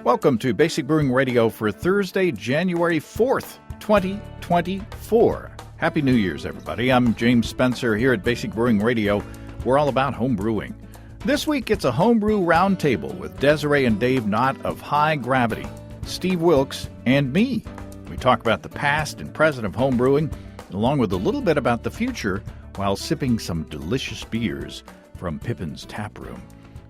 Welcome to Basic Brewing Radio for Thursday, January 4th, 2024. Happy New Year's, everybody. I'm James Spencer here at Basic Brewing Radio. We're all about home brewing. This week, it's a homebrew roundtable with Desiree and Dave Knott of High Gravity, Steve Wilkes, and me. We talk about the past and present of homebrewing, along with a little bit about the future while sipping some delicious beers from Pippin's Tap Room.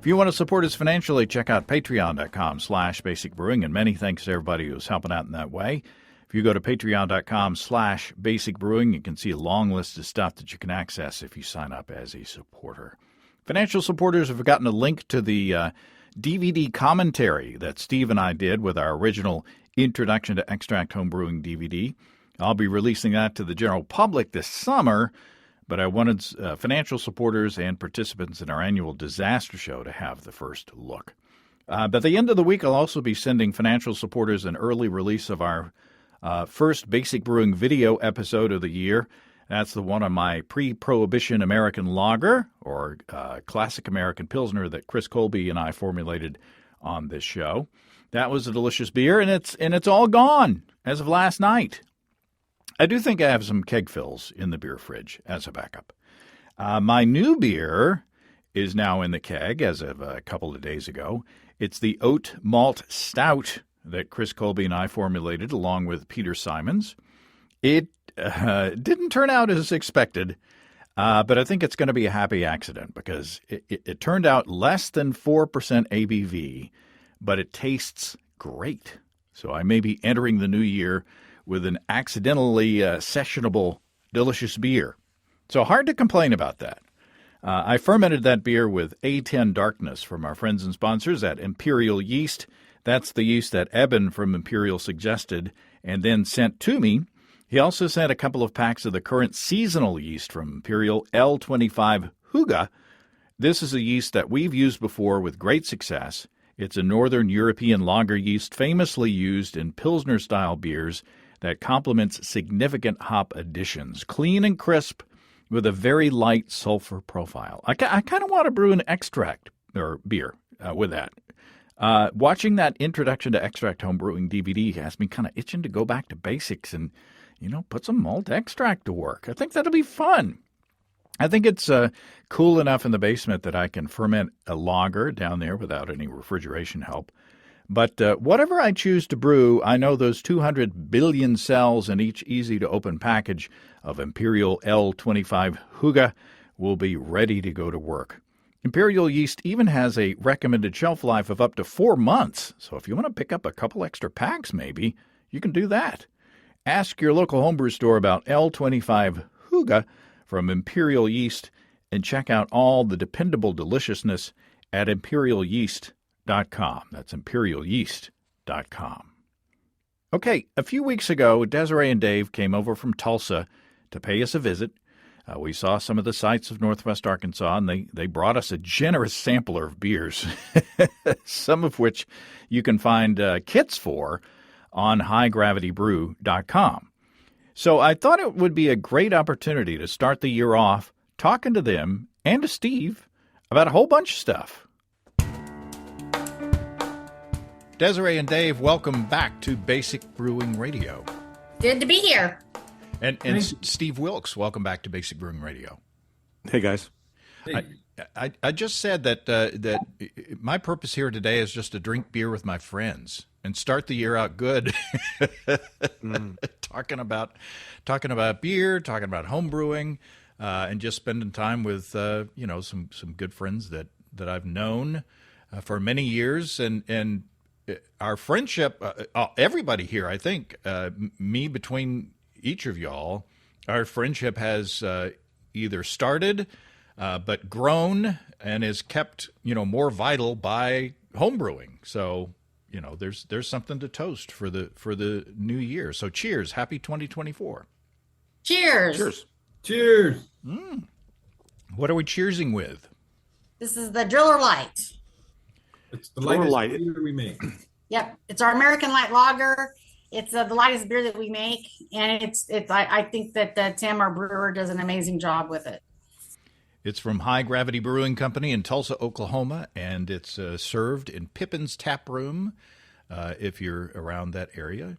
If you want to support us financially, check out patreon.com/basicbrewing, and many thanks to everybody who's helping out in that way. If you go to patreon.com/basicbrewing, you can see a long list of stuff that you can access if you sign up as a supporter. Financial supporters have gotten a link to the DVD commentary that Steve and I did with our original Introduction to Extract Homebrewing DVD. I'll be releasing that to the general public this summer, but I wanted financial supporters and participants in our annual disaster show to have the first look. But at the end of the week, I'll also be sending financial supporters an early release of our first Basic Brewing video episode of the year. That's the one on my pre-Prohibition American lager, or classic American Pilsner that Chris Colby and I formulated on this show. That was a delicious beer, and it's all gone as of last night. I do think I have some keg fills in the beer fridge as a backup. My new beer is now in the keg as of a couple of days ago. It's the Oat Malt Stout that Chris Colby and I formulated along with Peter Simons. It didn't turn out as expected, but I think it's going to be a happy accident because it turned out less than 4% ABV, but it tastes great. So I may be entering the new year with an accidentally sessionable, delicious beer. So hard to complain about that. I fermented that beer with A10 Darkness from our friends and sponsors at Imperial Yeast. That's the yeast that Eben from Imperial suggested and then sent to me. He also sent a couple of packs of the current seasonal yeast from Imperial L25 Huga. This is a yeast that we've used before with great success. It's a Northern European lager yeast famously used in Pilsner-style beers that complements significant hop additions. Clean and crisp with a very light sulfur profile. I kind of want to brew an extract or beer with that. Watching that Introduction to Extract Homebrewing DVD has me kind of itching to go back to basics and, put some malt extract to work. I think that'll be fun. I think it's cool enough in the basement that I can ferment a lager down there without any refrigeration help. But whatever I choose to brew, I know those 200 billion cells in each easy-to-open package of Imperial L25 Huga will be ready to go to work. Imperial yeast even has a recommended shelf life of up to 4 months. So if you want to pick up a couple extra packs maybe, you can do that. Ask your local homebrew store about L25 Huga from Imperial Yeast and check out all the dependable deliciousness at imperialyeast.com. That's imperialyeast.com. Okay, a few weeks ago, Desiree and Dave came over from Tulsa to pay us a visit. We saw some of the sights of Northwest Arkansas, and they brought us a generous sampler of beers, some of which you can find kits for on highgravitybrew.com. So I thought it would be a great opportunity to start the year off talking to them and to Steve about a whole bunch of stuff. Desiree and Dave, welcome back to Basic Brewing Radio. Good to be here. And Steve Wilkes, welcome back to Basic Brewing Radio. Hey, guys. Hey. I just said that my purpose here today is just to drink beer with my friends and start the year out good. Talking about beer, talking about home brewing, and just spending time with some good friends that I've known for many years, and our friendship. Everybody here, I think, me between each of y'all, our friendship has either started. But grown and is kept, more vital by homebrewing. So, there's something to toast for the new year. So, cheers! Happy 2024. Cheers! Cheers! Cheers! What are we cheersing with? This is the Driller Light. It's the lightest beer we make. Yep, it's our American Light Lager. It's the lightest beer that we make, and it's. I think that Tim, our brewer, does an amazing job with it. It's from High Gravity Brewing Company in Tulsa, Oklahoma, and it's served in Pippin's Tap Room if you're around that area.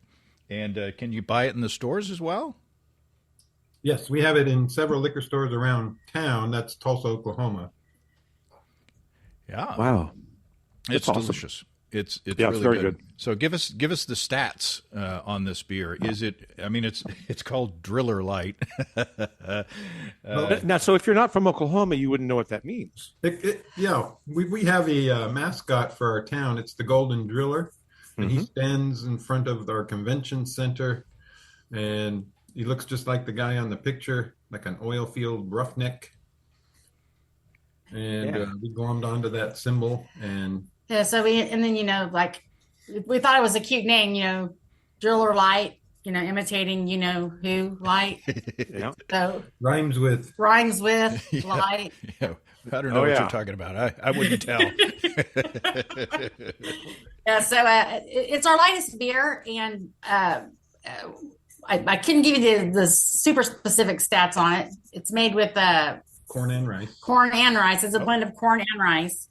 And can you buy it in the stores as well? Yes, we have it in several liquor stores around town. That's Tulsa, Oklahoma. Yeah. Wow. It's That's awesome. delicious. It's Yeah, it's really very good. So give us the stats on this beer. Is it? I mean, it's called Driller Light. Now, so if you're not from Oklahoma, you wouldn't know what that means. We have a mascot for our town. It's the Golden Driller, and he stands in front of our convention center, and he looks just like the guy on the picture, like an oil field roughneck. And we glommed onto that symbol, and Yeah, so then like we thought it was a cute name, Driller Light, imitating who light. Yeah. So rhymes with light. Yeah. I don't know what you're talking about. I wouldn't tell. Yeah, so it's our lightest beer, and I couldn't give you the super specific stats on it. It's made with corn and rice. Corn and rice. It's a blend of corn and rice.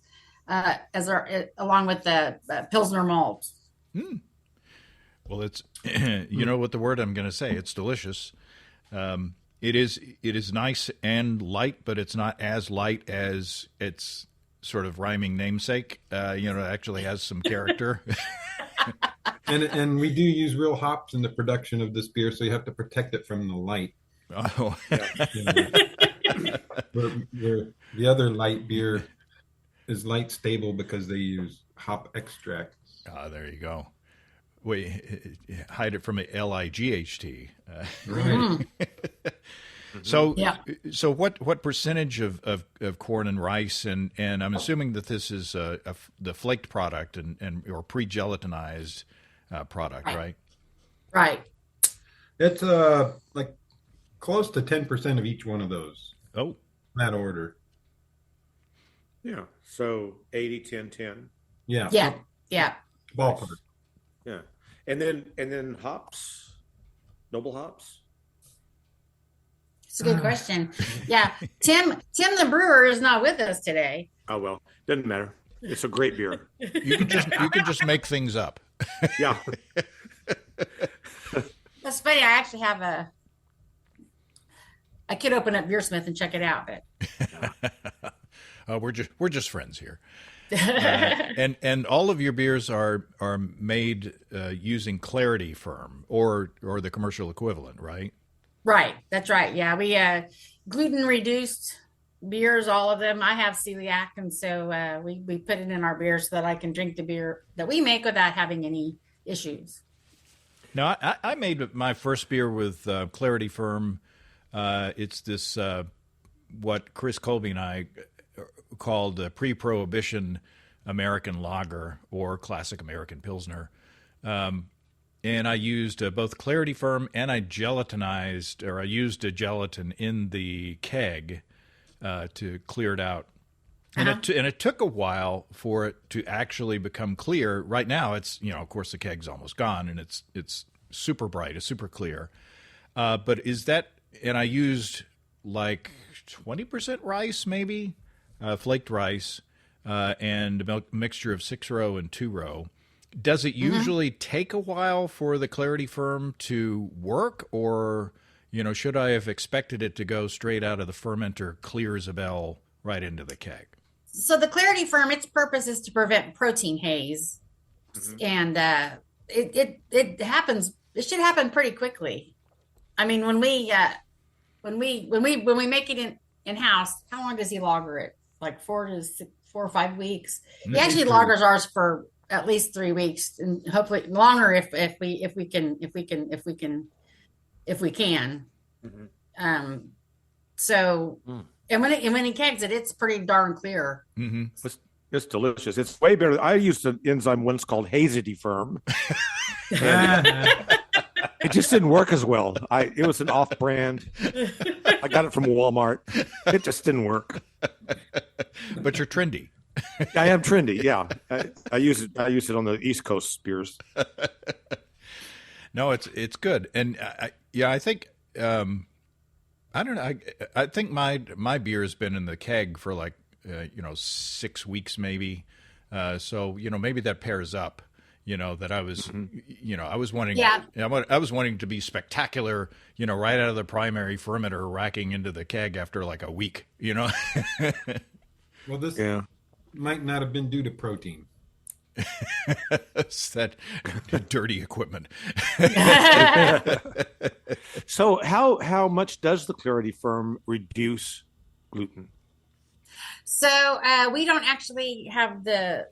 Along with the Pilsner malt. Well, it's you know what the word I'm going to say. It's delicious. It is nice and light, but it's not as light as its sort of rhyming namesake. It actually has some character. and we do use real hops in the production of this beer, so you have to protect it from the light. Oh, where the other light beer is light stable because they use hop extracts. There you go. Wait, hide it from a Light. Right. So what percentage of corn and rice, and I'm assuming that this is the flaked product and or pre-gelatinized product, right? Right. It's like close to 10% of each one of those. Oh, that order. Yeah. So 80, 10, 10. Yeah. Yeah. Yeah. Ballpark. Yeah. And then hops, noble hops. It's a good question. Yeah. Tim the brewer is not with us today. Oh, well, doesn't matter. It's a great beer. you can just make things up. Yeah. That's funny. I actually have I could open up Beersmith and check it out, but we're just friends here. And all of your beers are made using Clarity Firm or the commercial equivalent, right? Right. That's right. Yeah. We gluten reduced beers, all of them. I have celiac, and so we put it in our beer so that I can drink the beer that we make without having any issues. Now, I made my first beer with Clarity Firm. It's this what Chris Colby and I called a pre-prohibition American lager or classic American Pilsner. And I used both Clarity Firm and I used a gelatin in the keg to clear it out. And it took a while for it to actually become clear. Right now, it's of course the keg's almost gone, and it's super bright, it's super clear. But is that? And I used like 20% rice, maybe flaked rice, and a mixture of 6-row and 2-row. Does it usually take a while for the Clarity Firm to work, or should I have expected it to go straight out of the fermenter, clear as a bell, right into the keg? So the Clarity Firm, its purpose is to prevent protein haze, and it happens. It should happen pretty quickly. I mean, when we make it in house, how long does he lager it? Like 4 or 5 weeks. He actually lagers ours for at least 3 weeks, and hopefully longer if we can. And when he kegs it, it's pretty darn clear. Mm-hmm. It's delicious. It's way better. I used an enzyme once called Hazity Firm. It just didn't work as well. It was an off-brand. I got it from Walmart. It just didn't work. But you're trendy. I am trendy. Yeah, I use it. I use it on the East Coast beers. No, it's good, and I think I don't know. I think my beer has been in the keg for like 6 weeks maybe. So maybe that pairs up. that I was, I was wanting, Yeah. I was wanting to be spectacular, right out of the primary fermenter, racking into the keg after like a week, Well, this Yeah. might not have been due to protein. It's that dirty equipment. So how much does the Clarity Firm reduce gluten? So we don't actually have the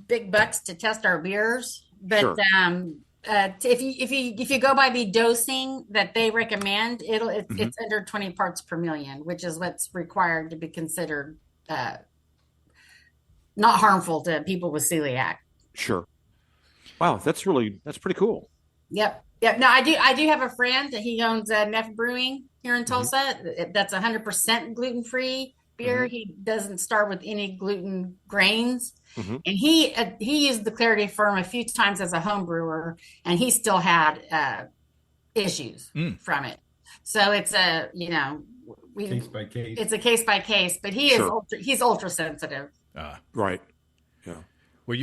big bucks to test our beers, but Sure. if you go by the dosing that they recommend, it's under 20 parts per million, which is what's required to be considered not harmful to people with celiac. Sure. Wow, that's pretty cool. Yep. No, I do have a friend that he owns Neff Brewing here in Tulsa. That's 100% gluten free beer. He doesn't start with any gluten grains, and he used the Clarity Firm a few times as a home brewer, and he still had issues from it. So it's Case by case. It's a case by case, but he's ultra sensitive. Right. Yeah. Well,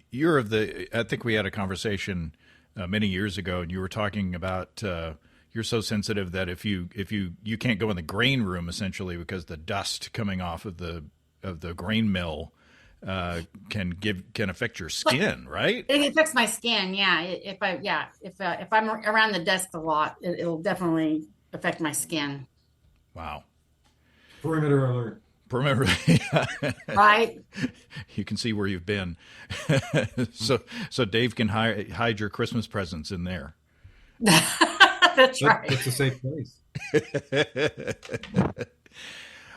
you're of the. I think we had a conversation many years ago, and you were talking about you're so sensitive that if you can't go in the grain room essentially because the dust coming off of the grain mill can affect your skin, right? It affects my skin. Yeah. If I'm around the dust a lot, it'll definitely affect my skin. Wow. Perimeter alert. Remember, Right? You can see where you've been. So Dave can hide your Christmas presents in there. That's right. It's a safe place.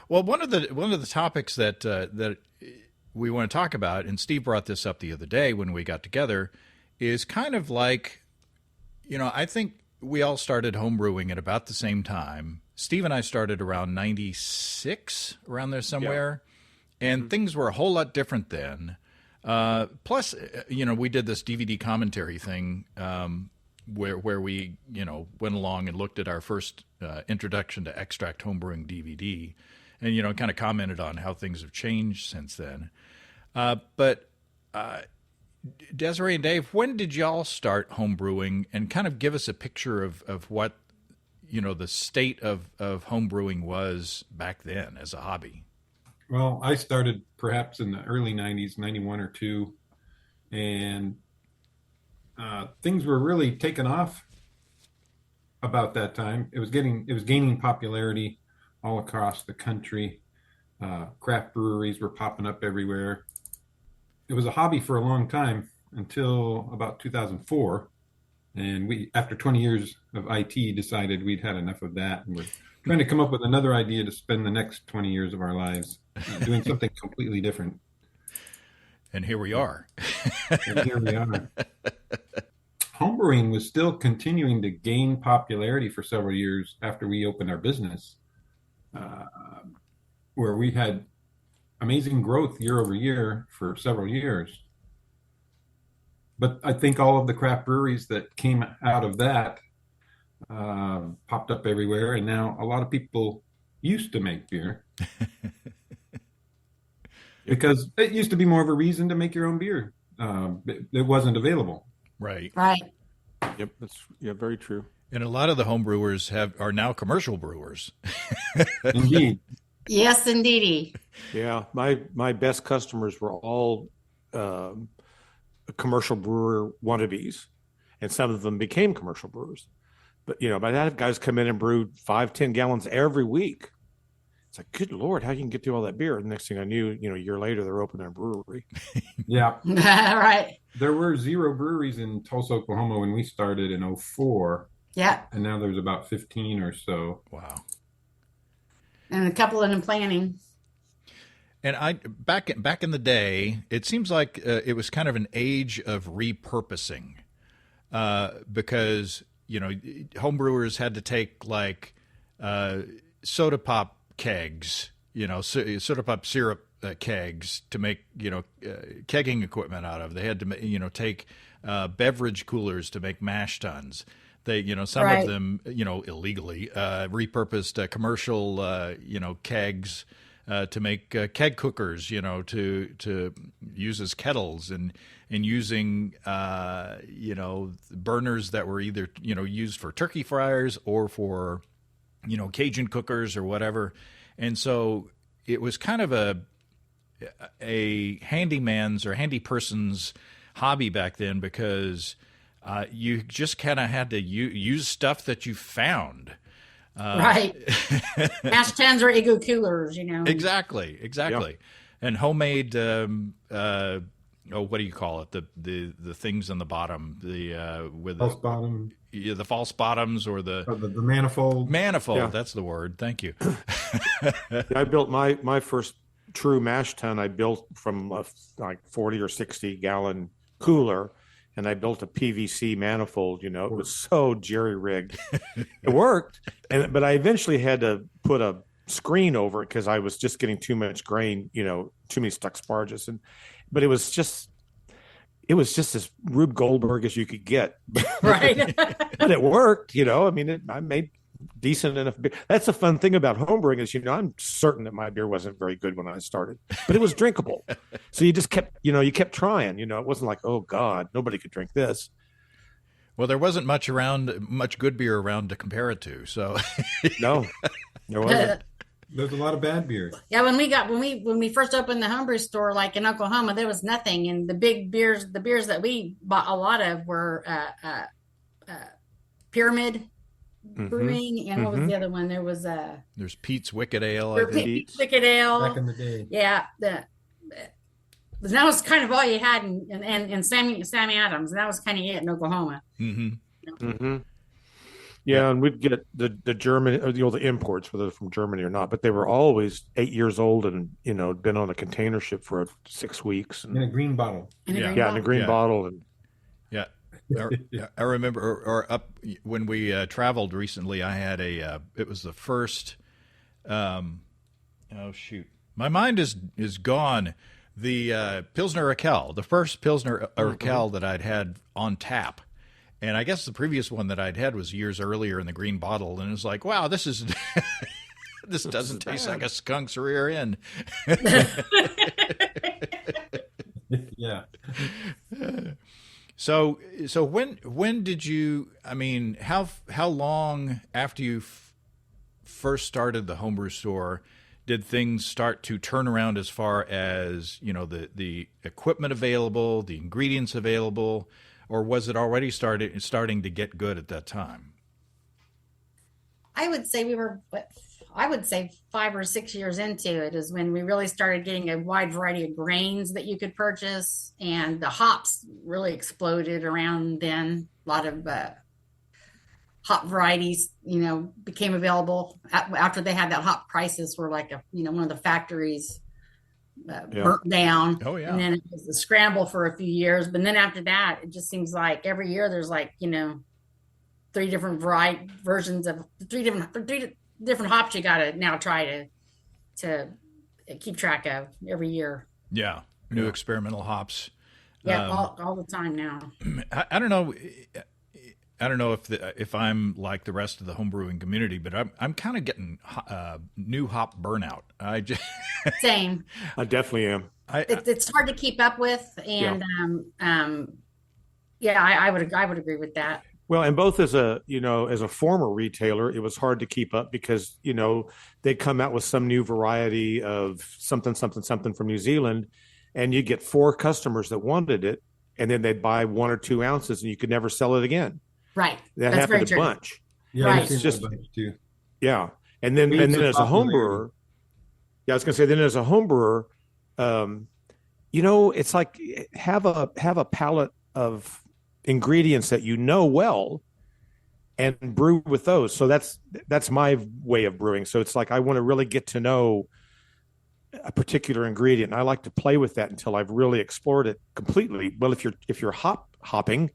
Well, one of the topics that we want to talk about, and Steve brought this up the other day when we got together, is kind of like, I think we all started homebrewing at about the same time. Steve and I started around 96, around there somewhere, and things were a whole lot different then. Plus, we did this DVD commentary thing where we, went along and looked at our first introduction to extract homebrewing DVD, and kind of commented on how things have changed since then. But Desiree and Dave, when did y'all start homebrewing, and kind of give us a picture of what the state of homebrewing was back then as a hobby? Well, I started perhaps in the early 90s, 91 or 2, and things were really taking off about that time. It was gaining popularity all across the country. Craft breweries were popping up everywhere. It was a hobby for a long time until about 2004. And we, after 20 years of IT, decided we'd had enough of that. And we're trying to come up with another idea to spend the next 20 years of our lives doing something completely different. And here we are. Homebrewing was still continuing to gain popularity for several years after we opened our business, where we had amazing growth year over year for several years. But I think all of the craft breweries that came out of that popped up everywhere, and now a lot of people used to make beer because it used to be more of a reason to make your own beer. It wasn't available. Right. Yep, that's very true. And a lot of the home brewers are now commercial brewers. Indeed. Yes, indeedy. Yeah, my best customers were all commercial brewer wannabes, and some of them became commercial brewers. But by that, guys come in and brew 5-10 gallons every week. It's like, good Lord, how you can get through all that beer? And the next thing I knew, a year later, they're opening a brewery. Yeah. Right. There were 0 breweries in Tulsa, Oklahoma when we started in 2004. Yeah. And now there's about 15 or so. Wow. And a couple in planning. And back in the day, it seems like it was kind of an age of repurposing, because homebrewers had to take like soda pop kegs, soda pop syrup kegs to make kegging equipment out of. They had to take beverage coolers to make mash tuns. They some Right. of them illegally repurposed commercial kegs to make keg cookers, to use as kettles, and using burners that were either used for turkey fryers or for Cajun cookers or whatever. And so it was kind of a handyman's or handy person's hobby back then, because you just kind of had to use stuff that you found. Right. Mash tuns or igloo coolers, Exactly. Yeah. And homemade, what do you call it? The things in the bottom, with False bottom, the false bottoms, or the manifold. Manifold. Yeah. That's the word. Thank you. I built my first true mash tun. I built from a 40 or 60 gallon cooler, and I built a PVC manifold. It was so jerry rigged. It worked, but I eventually had to put a screen over it because I was just getting too much grain. Too many stuck sparges, but it was just as Rube Goldberg as you could get. Right. But it worked. I made decent enough beer. That's the fun thing about homebrewing is, I'm certain that my beer wasn't very good when I started, but it was drinkable. So you just kept, you kept trying. It wasn't like, oh God, nobody could drink this. Well, there wasn't much good beer around to compare it to. So No, there wasn't. There's a lot of bad beers. Yeah, when we first opened the homebrew store, like in Oklahoma, there was nothing, and the beers that we bought a lot of were Pyramid Brewing, and what was the other one? There was there's Pete's Wicked Ale. I think. Pete's Wicked Ale Back in the day. Yeah, that was kind of all you had, and Sammy Adams, and that was kind of it in Oklahoma. Mm-hmm. Mm-hmm. Yeah, and we'd get the German or the imports, whether they're from Germany or not, but they were always 8 years old and been on a container ship for 6 weeks. In a green bottle. In a green bottle. And yeah, I remember, or up when we traveled recently, I had it was the first. Oh shoot, my mind is gone. The Pilsner Urquell, the first Pilsner Urquell that I'd had on tap. And I guess the previous one that I'd had was years earlier in the green bottle, and it was like, wow, this is this doesn't taste like a skunk's rear end. Yeah. So when did you? I mean, how long after you first started the homebrew store did things start to turn around as far as the equipment available, the ingredients available? Or was it already starting to get good at that time? I would say 5 or 6 years into it is when we really started getting a wide variety of grains that you could purchase, and the hops really exploded around then. A lot of hop varieties, became available after they had that hop crisis, where one of the factories burnt down. Oh yeah. And then it was a scramble for a few years, but then after that, it just seems like every year there's 3 different versions of three different hops you got to now try to keep track of every year. Yeah, new experimental hops. Yeah, all the time now. I don't know. I don't know if I'm like the rest of the homebrewing community, but I'm kind of getting new hop burnout. Same. I definitely am. It's hard to keep up with, and I would agree with that. Well, and both as a former retailer, it was hard to keep up because they'd come out with some new variety of something from New Zealand, and you get 4 customers that wanted it, and then they'd buy 1 or 2 ounces, and you could never sell it again. Right. That That's happened very a true. bunch. Yeah, Right. I've seen It's just- a bunch too. Yeah. And then as a home brewer, I was going to say, then as a home brewer, it's like have a palette of ingredients that well and brew with those. So that's my way of brewing. So it's like I want to really get to know a particular ingredient, and I like to play with that until I've really explored it completely. Well, if you're hopping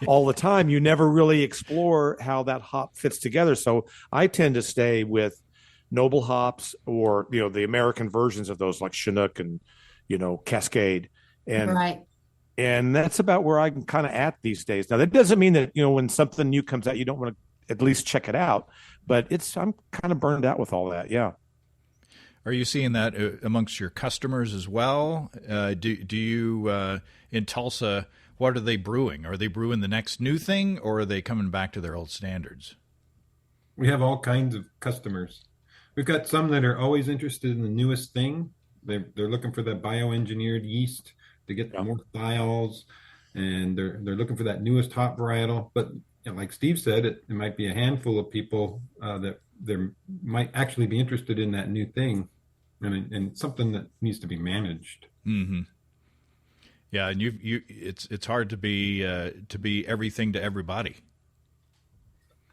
all the time, you never really explore how that hop fits together. So I tend to stay with noble hops, or the American versions of those, like Chinook and Cascade, and Right. and that's about where I'm kind of at these days. Now that doesn't mean that when something new comes out, you don't want to at least check it out, but I'm kind of burned out with all that. Yeah. Are you seeing that amongst your customers as well? Do you in Tulsa? What are they brewing? Are they brewing the next new thing, or are they coming back to their old standards? We have all kinds of customers. We've got some that are always interested in the newest thing. They're looking for that bioengineered yeast to get more thiols, and they're looking for that newest hop varietal. But like Steve said, it might be a handful of people that there might actually be interested in that new thing, and something that needs to be managed. Mm-hmm. Yeah, and it's hard to be everything to everybody.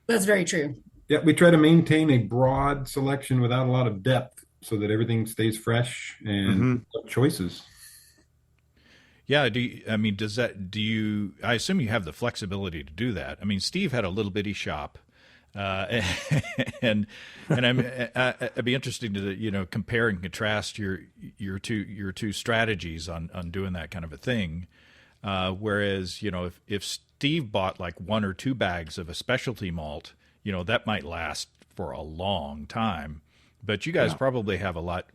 That's very true. Yeah, we try to maintain a broad selection without a lot of depth, so that everything stays fresh and choices. Yeah, I assume you have the flexibility to do that. I mean, Steve had a little bitty shop, and I'd be interested to compare and contrast your two strategies on doing that kind of a thing. Whereas if Steve bought like 1 or 2 bags of a specialty malt, that might last for a long time, but you guys probably have a lot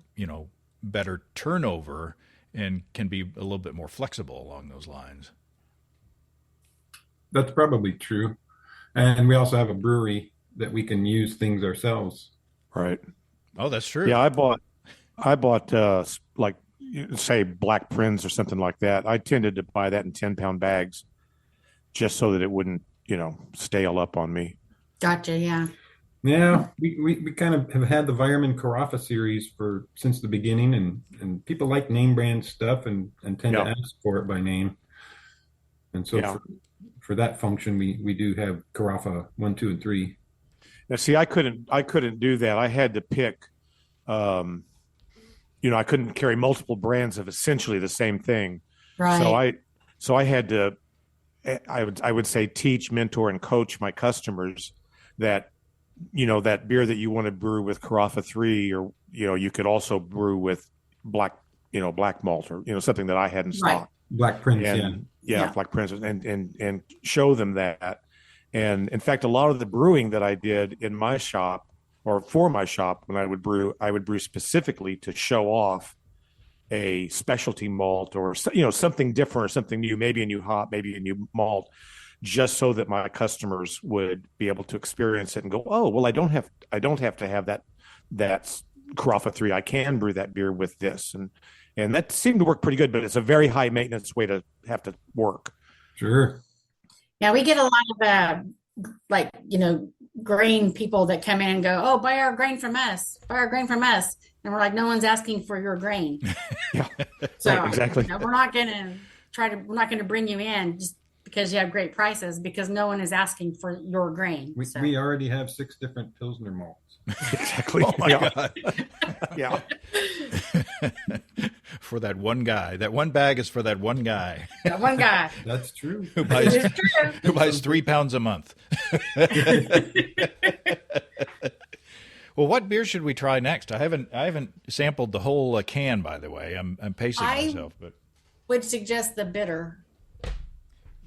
better turnover and can be a little bit more flexible along those lines. That's probably true. And we also have a brewery that we can use things ourselves. Right. Oh, that's true. Yeah, I bought like say Black Prince or something like that. I tended to buy that in 10-pound bags just so that it wouldn't, stale up on me. Gotcha. Yeah. Yeah, we kind of have had the Vireman Carafa series since the beginning, and people like name brand stuff and tend to ask for it by name. And so for that function, we do have Carafa 1, 2, and 3. Now, see, I couldn't do that. I had to pick. I couldn't carry multiple brands of essentially the same thing. Right. So I had to. I would say teach, mentor, and coach my customers that. That beer that you want to brew with Carafa 3, or you could also brew with black malt, or something that I had in stock. Black Prince, Black Prince, and show them that. And in fact, a lot of the brewing that I did in my shop or for my shop when I would brew specifically to show off a specialty malt or something different or something new, maybe a new hop, maybe a new malt, just so that my customers would be able to experience it and go, oh, well, I don't have to have that Carafa 3. I can brew that beer with this, and that seemed to work pretty good. But it's a very high maintenance way to have to work. Sure. Yeah, we get a lot of grain people that come in and go, oh, buy our grain from us, and we're like, no one's asking for your grain. Yeah, so right, exactly. We're not going to bring you in just because you have great prices, because no one is asking for your grain. We already have 6 different Pilsner malts. Exactly. Oh my God. Yeah. For that one guy. That one bag is for that one guy. That one guy. That's true. Who buys 3 pounds a month. Well, what beer should we try next? I haven't sampled the whole can, by the way. I'm pacing myself, but would suggest the bitter.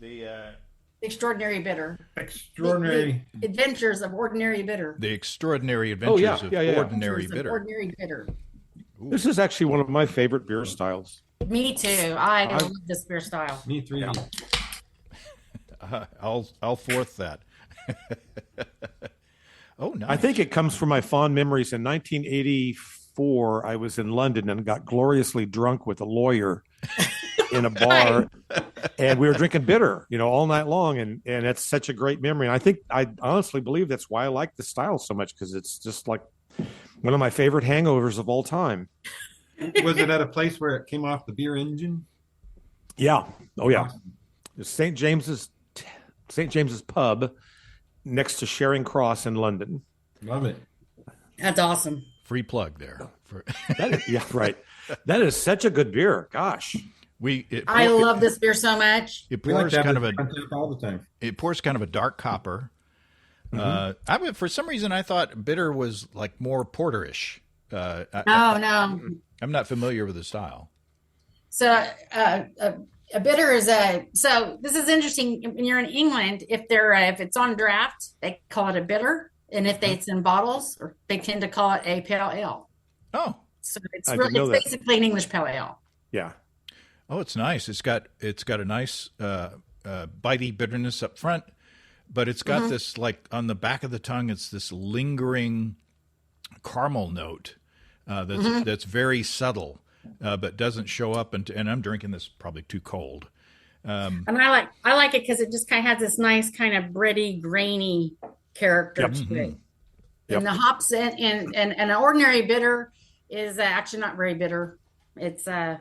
The extraordinary bitter. Extraordinary. The adventures of ordinary bitter. The extraordinary adventures of ordinary bitter. Ordinary bitter. Ooh. This is actually one of my favorite beer styles. Me too. I love this beer style. Me too. Yeah. I'll fourth that. Oh, nice. I think it comes from my fond memories. In 1984, I was in London and got gloriously drunk with a lawyer in a bar, and we were drinking bitter, all night long, and it's such a great memory. And I honestly believe that's why I like the style so much, because it's just like one of my favorite hangovers of all time. Was it at a place where it came off the beer engine? Yeah. Oh yeah. St. James's pub next to Charing Cross in London. Love it. That's awesome. Free plug there. Yeah, right. That is such a good beer. Gosh. I love this beer so much. It pours kind of all the time. It pours kind of a dark copper. Mm-hmm. For some reason, I thought bitter was like more porterish. No. I'm not familiar with the style. So a bitter is so this is interesting. When you're in England, if it's on draft, they call it a bitter, and if it's in bottles, or they tend to call it a pale ale. Oh, So I didn't know it's that. basically an English pale ale. Yeah. Oh, it's nice. It's got a nice bitey bitterness up front, but it's got this, like, on the back of the tongue, it's this lingering caramel note that's very subtle, but doesn't show up. And I'm drinking this probably too cold. And I like it because it just kind of has this nice kind of bready, grainy character to it. Yep. And the hops and an ordinary bitter is actually not very bitter. It's I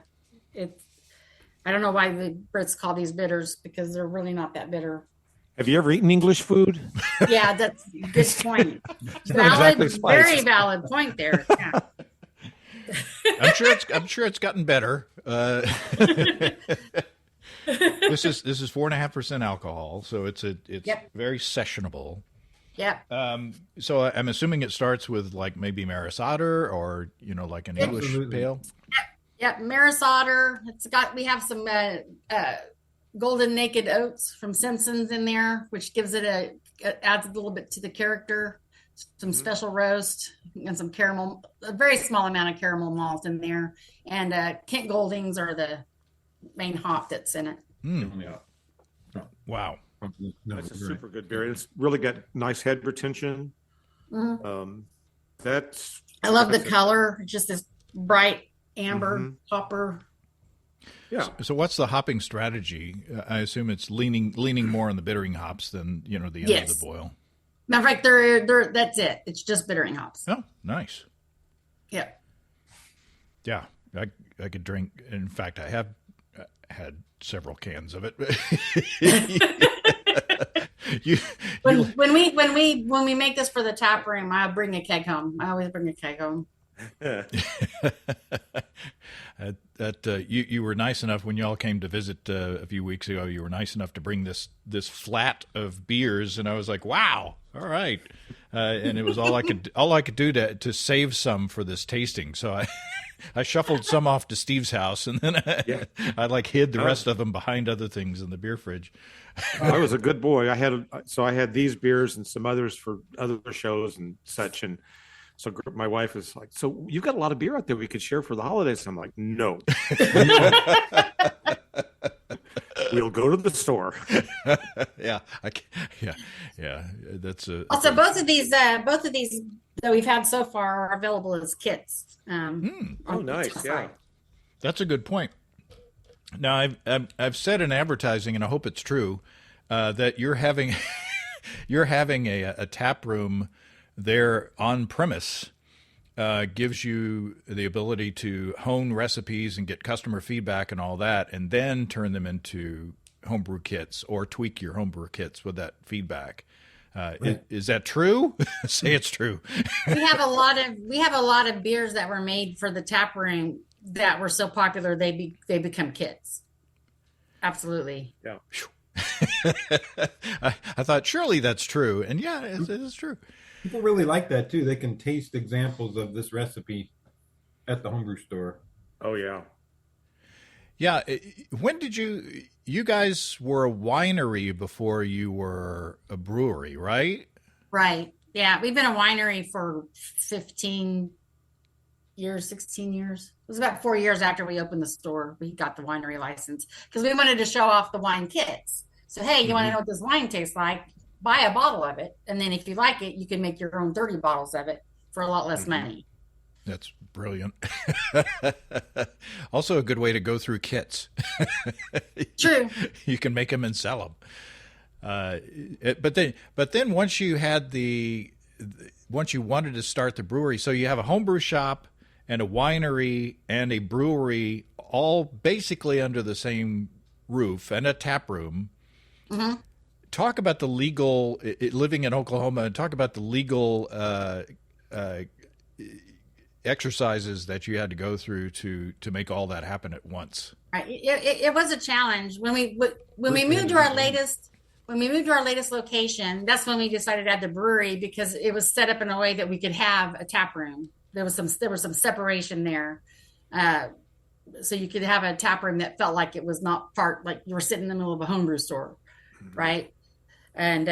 don't know why the Brits call these bitters, because they're really not that bitter. Have you ever eaten English food? Yeah, that's a good point. Not Valid, exactly very spicy. valid point there. Yeah. I'm sure it's gotten better. This is 4.5% alcohol, so it's Yep. very sessionable. Yep. So I'm assuming it starts with, like, maybe Maris Otter, or like an English Absolutely. pale. Yep. Maris Otter. We have some golden naked oats from Simpsons in there, which gives it adds a little bit to the character. Some special roast and some caramel, a very small amount of caramel malt in there. And Kent Goldings are the main hop that's in it. Yeah. Wow. No, That's a you're right. super good beer. It's really got nice head retention. That's I love the color, just this bright amber copper. yeah. So what's the hopping strategy? I assume it's leaning more on the bittering hops than the end of Yes. the boil. Matter of fact, they're that's it. It's just bittering hops. Oh, nice. Yep. Yeah, I could drink. In fact, I have had several cans of it. When we make this for the tap room, I'll bring a keg home. I always bring a keg home. You were nice enough when y'all came to visit a few weeks ago. You were nice enough to bring this flat of beers, and I was like, "Wow, all right." And it was all I could do to save some for this tasting. So I shuffled some off to Steve's house, and then I hid the rest of them behind other things in the beer fridge. I was a good boy. I had these beers and some others for other shows and such. And so my wife was like, "So you've got a lot of beer out there we could share for the holidays." I'm like, "No, we'll go to the store." Yeah, That's Also, both of these that we've had so far are available as kits. Oh, nice. Yeah. That's a good point. Now, I've said in advertising, and I hope it's true, that you're having a tap room there on premise. Gives you the ability to hone recipes and get customer feedback and all that, and then turn them into homebrew kits or tweak your homebrew kits with that feedback. Is that true? Say it's true. We have a lot of beers that were made for the tap room that were so popular they become kits. Absolutely. Yeah. I thought surely that's true, and yeah, it is true. People really like that too. They can taste examples of this recipe at the homebrew store. Oh yeah. Yeah. When did you guys were a winery before you were a brewery, right? Right. Yeah. We've been a winery for 15 years, 16 years. It was about 4 years after we opened the store. We got the winery license because we wanted to show off the wine kits. So, hey, you want to know what this wine tastes like? Buy a bottle of it. And then if you like it, you can make your own 30 bottles of it for a lot less money. That's brilliant. Also a good way to go through kits. True. You can make them and sell them. But then once you wanted to start the brewery, so you have a homebrew shop and a winery and a brewery all basically under the same roof, and a tap room. Mm-hmm. Talk about the legal, living in Oklahoma, and talk about the legal exercises that you had to go through to make all that happen at once. Right. It was a challenge when we moved to our latest location. That's when we decided to add the brewery, because it was set up in a way that we could have a tap room. There was some separation there, so you could have a tap room that felt like it was not part, like you were sitting in the middle of a homebrew store, right? And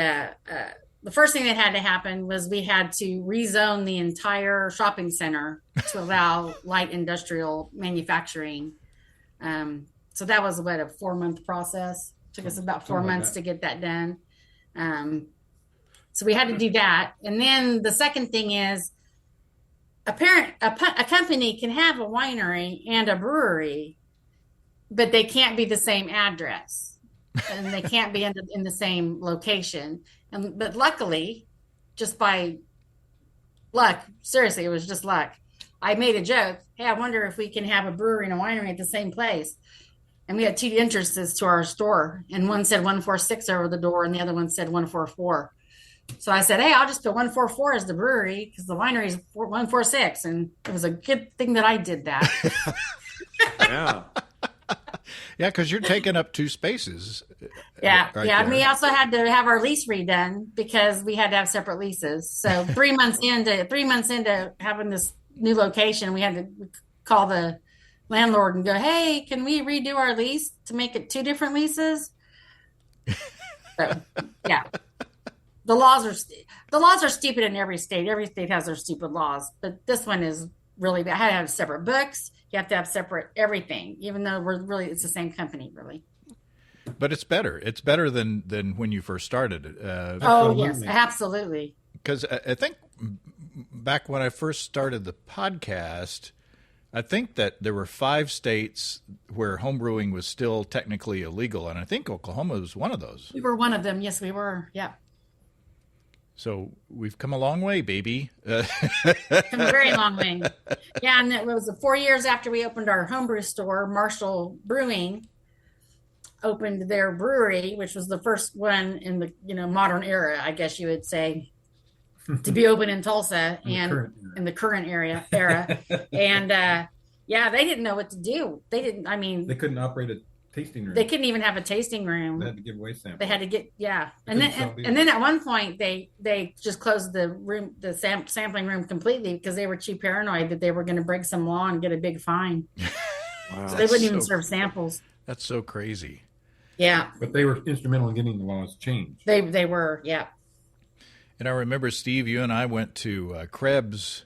the first thing that had to happen was we had to rezone the entire shopping center to allow light industrial manufacturing. So that was what, a 4-month process. Took us about 4 months to get that done. So we had to do that. And then the second thing is a company can have a winery and a brewery, but they can't be the same address and they can't be in the same location. But luckily, just by luck, seriously, it was just luck. I made a joke. Hey, I wonder if we can have a brewery and a winery at the same place. And we had 2 entrances to our store, and one said 146 over the door, and the other one said 144. So I said, hey, I'll just put 144 as the brewery because the winery is 146. And it was a good thing that I did that. Yeah. Yeah, because you're taking up 2 spaces. Yeah. Right Yeah. there. And we also had to have our lease redone because we had to have separate leases. So 3 months into having this new location, we had to call the landlord and go, hey, can we redo our lease to make it 2 different leases? So, yeah. The laws are stupid in every state. Every state has their stupid laws, but this one is really bad. I had to have separate books. You have to have separate everything, even though it's the same company, really. But it's better. It's better than when you first started. Oh, yes, absolutely. Because I think back when I first started the podcast, I think that there were 5 states where homebrewing was still technically illegal, and I think Oklahoma was one of those. We were one of them. Yes, we were. Yeah. So we've come a long way, baby. Come a very long way. Yeah, and it was 4 years after we opened our homebrew store. Marshall Brewing opened their brewery, which was the first one in the modern era, I guess you would say, to be open in Tulsa and in the current era. And yeah, they didn't know what to do. They couldn't operate a tasting room. They couldn't even have a tasting room. They had to give away samples. They had to get and then at one point they just closed the room, the sampling room completely because they were too paranoid that they were going to break some law and get a big fine. Wow. So they wouldn't even serve samples. That's so crazy. Yeah, but they were instrumental in getting the laws changed. They were, yeah. And I remember, Steve, you and I went to Krebs.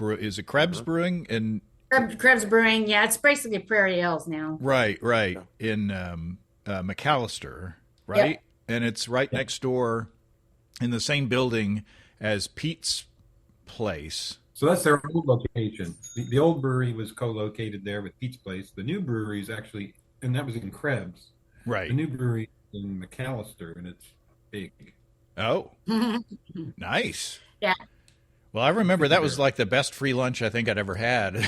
Is it Krebs Brewing in? Krebs Brewing, yeah, it's basically Prairie Ales now. Right, in McAllister, right? Yep. And it's right next door in the same building as Pete's place. So that's their old location. The old brewery was co-located there with Pete's place. The new brewery is actually, and that was in Krebs. Right. The new brewery is in McAllister, and it's big. Oh, nice. Yeah. Well, I remember that was like the best free lunch I think I'd ever had.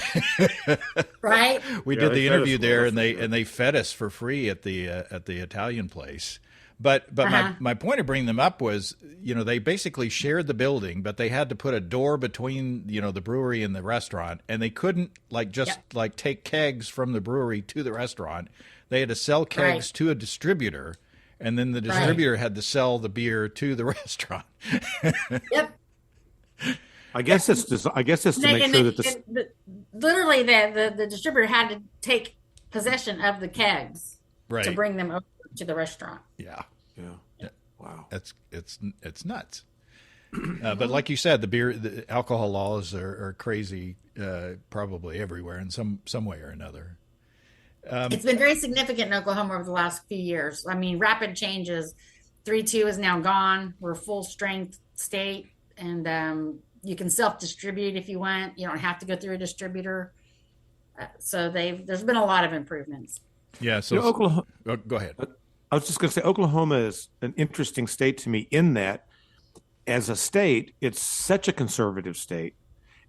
Right. We did the interview there, and they fed us for free at the Italian place. But my point of bringing them up was, they basically shared the building, but they had to put a door between, the brewery and the restaurant, and they couldn't take kegs from the brewery to the restaurant. They had to sell kegs to a distributor, and then the distributor had to sell the beer to the restaurant. Yep. I guess it's to make sure that literally the distributor had to take possession of the kegs to bring them over to the restaurant. Yeah. Wow. It's nuts. But like you said, the alcohol laws are crazy, probably everywhere in some way or another. It's been very significant in Oklahoma over the last few years. I mean, rapid changes. 3.2 is now gone. We're a full strength state, and you can self-distribute if you want. You don't have to go through a distributor. So there's been a lot of improvements. Yeah. So Oklahoma. Go ahead. I was just going to say Oklahoma is an interesting state to me in that, as a state, it's such a conservative state,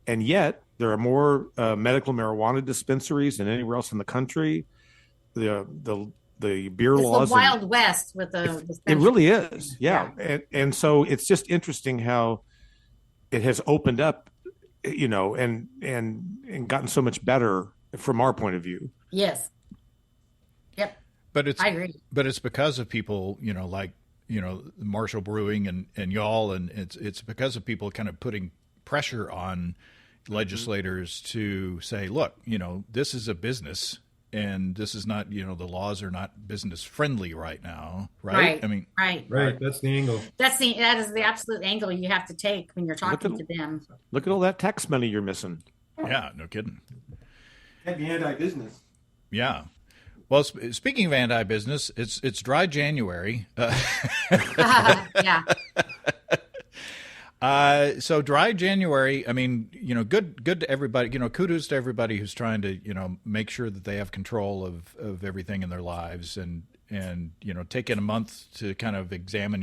and yet there are more medical marijuana dispensaries than anywhere else in the country. The beer laws. It's the Wild West with the it really is, yeah. And so it's just interesting how it has opened up, and gotten so much better from our point of view. Yes. Yep. But I agree. But it's because of people, like Marshall Brewing and y'all, and it's because of people kind of putting pressure on legislators to say, look, this is a business, and this is not, the laws are not business friendly right now, right? Right. I mean, Right. That's the angle. that is the absolute angle you have to take when you're talking to them. Look at all that tax money you're missing. yeah, no kidding. Heavy anti-business. Yeah. Well, speaking of anti-business, it's dry January. Yeah. So dry January, I mean, good to everybody, kudos to everybody who's trying to, make sure that they have control of everything in their lives and, taking a month to kind of examine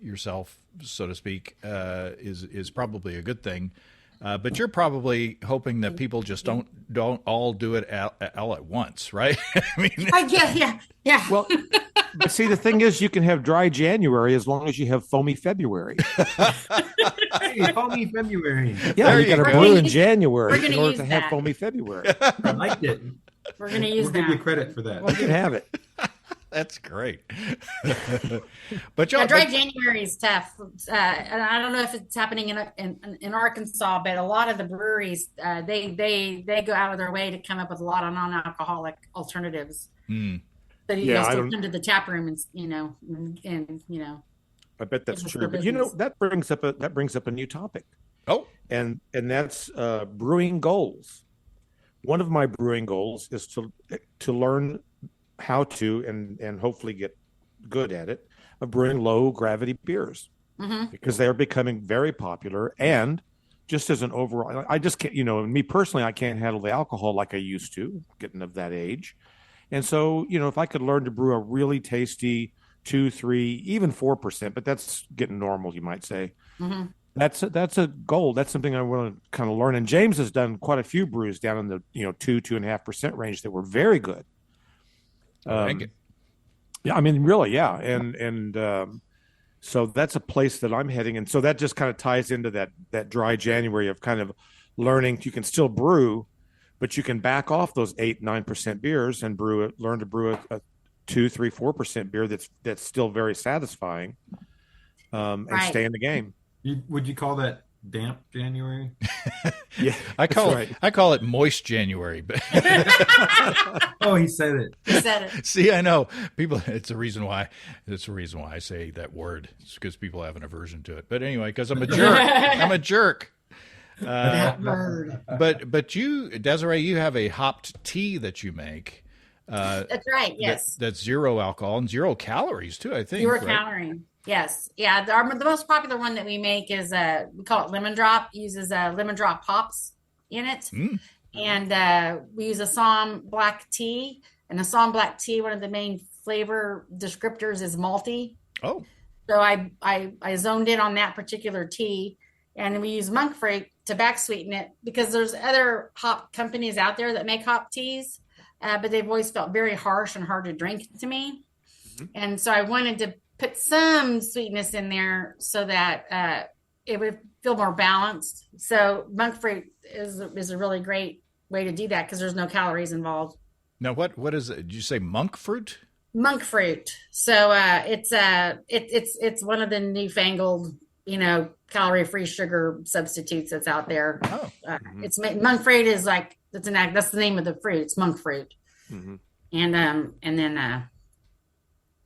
yourself, so to speak, is probably a good thing. But you're probably hoping that people just don't all do it all at once, right? I mean, yeah. Well, but see, the thing is, you can have dry January as long as you have foamy February. Hey, foamy February. Yeah, There you you got to go. brew in January We're in gonna order use to have that. foamy February. I liked it. We're going to use We'll give you that. credit for that. You can have it. that's great. But Yeah, dry January is tough. And I don't know if it's happening in Arkansas, but a lot of the breweries, they go out of their way to come up with a lot of non-alcoholic alternatives. So Yeah, they'll I still don't- come to the tap room and I bet that's Business true. for But business. that brings up a new topic, oh, and that's brewing goals. One of my brewing goals is to learn how to and hopefully get good at it of brewing low gravity beers because they are becoming very popular. And just as an overall, I just can't, me personally, I can't handle the alcohol like I used to, getting of that age. And so, if I could learn to brew a really tasty 2, 3, even 4%, but that's getting normal, you might say. That's a goal. That's something I want to kind of learn. And James has done quite a few brews down in the 2.5% range that were very good. I like it. Yeah, I mean, really, yeah, and so that's a place that I'm heading, and so that just kind of ties into that dry January of kind of learning you can still brew, but you can back off those 8-9% beers and learn to brew a 2, 3, 4% beer that's still very satisfying, and Right. stay in the game. Would you call that damp January? Yeah, I call right. I call it moist January, but Oh, he said it. he said it. see, I know people. It's the reason why I say that word. It's because people have an aversion to it. But anyway, because I'm a jerk. I'm a jerk. That word. But you, Desiree, you have a hopped tea that you make. That's right. Yes. That's zero alcohol and 0 calories too. I think. You were right? countering. Yes. Yeah. The most popular one that we make is we call it lemon drop. Uses lemon drop hops in it. And we use Assam black tea. And Assam black tea, one of the main flavor descriptors is malty. Oh, So I zoned in on that particular tea. And we use monk fruit to back sweeten it because there's other hop companies out there that make hop teas, but they've always felt very harsh and hard to drink to me. And so I wanted to put some sweetness in there so that it would feel more balanced. So monk fruit is a really great way to do that because there's no calories involved. now what is it? Did you say monk fruit? Monk fruit. So it's one of the newfangled, calorie-free sugar substitutes that's out there. Oh, It's monk fruit is like that's the name of the fruit. It's monk fruit. Mhm. And then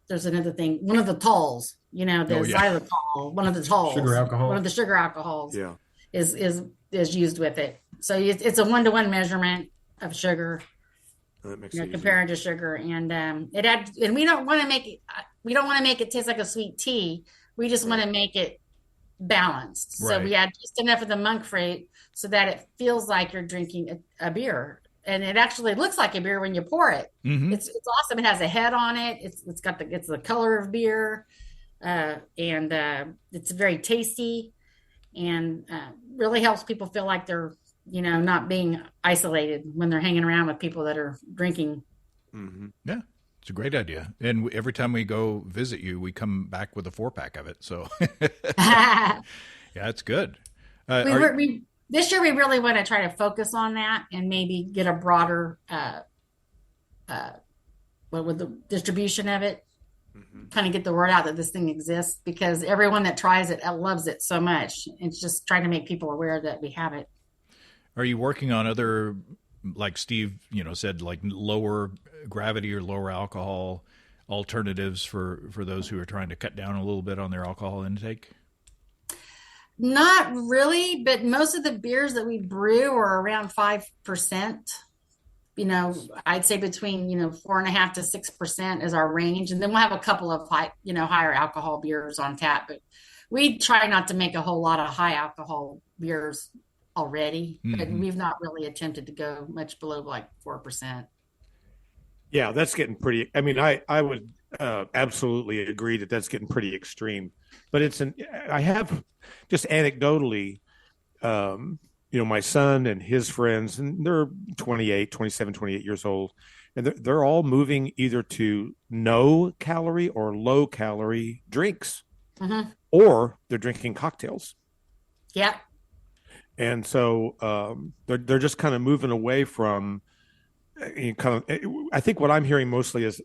there's another thing. One of the talls, the xylitol. One of the talls. Sugar alcohol. One of the sugar alcohols. Yeah. is used with it. So it's a 1-to-1 measurement of sugar. That makes it easy. Comparing to sugar, and we don't want to make it taste like a sweet tea. We just want to make it balanced. So Right. we add just enough of the monk fruit so that it feels like you're drinking a beer, and it actually looks like a beer when you pour it. Mhm. It's awesome. It has a head on it. It's the color of beer, and it's very tasty, and really helps people feel like they're not being isolated when they're hanging around with people that are drinking. Mhm. Yeah, it's a great idea. And every time we go visit you, we come back with a 4-pack of it. So yeah, it's good. This year we really want to try to focus on that and maybe get a broader with the distribution of it, kind of get the word out that this thing exists, because everyone that tries it loves it so much. It's just trying to make people aware that we have it. Are you working on other like Steve, said, like lower gravity or lower alcohol alternatives for those who are trying to cut down a little bit on their alcohol intake? Not really, but most of the beers that we brew are around 5%. I'd say between 4.5% to 6% is our range, and then we'll have a couple of higher alcohol beers on tap. But we try not to make a whole lot of high alcohol beers already, but we've not really attempted to go much below like 4%. Yeah, that's getting pretty. I mean, I would absolutely agree that that's getting pretty extreme. But I have just anecdotally, my son and his friends, and they're 27, 28 years old, and they're all moving either to no calorie or low calorie drinks, or they're drinking cocktails. Yeah. And so they're just kind of moving away from I think what I'm hearing mostly is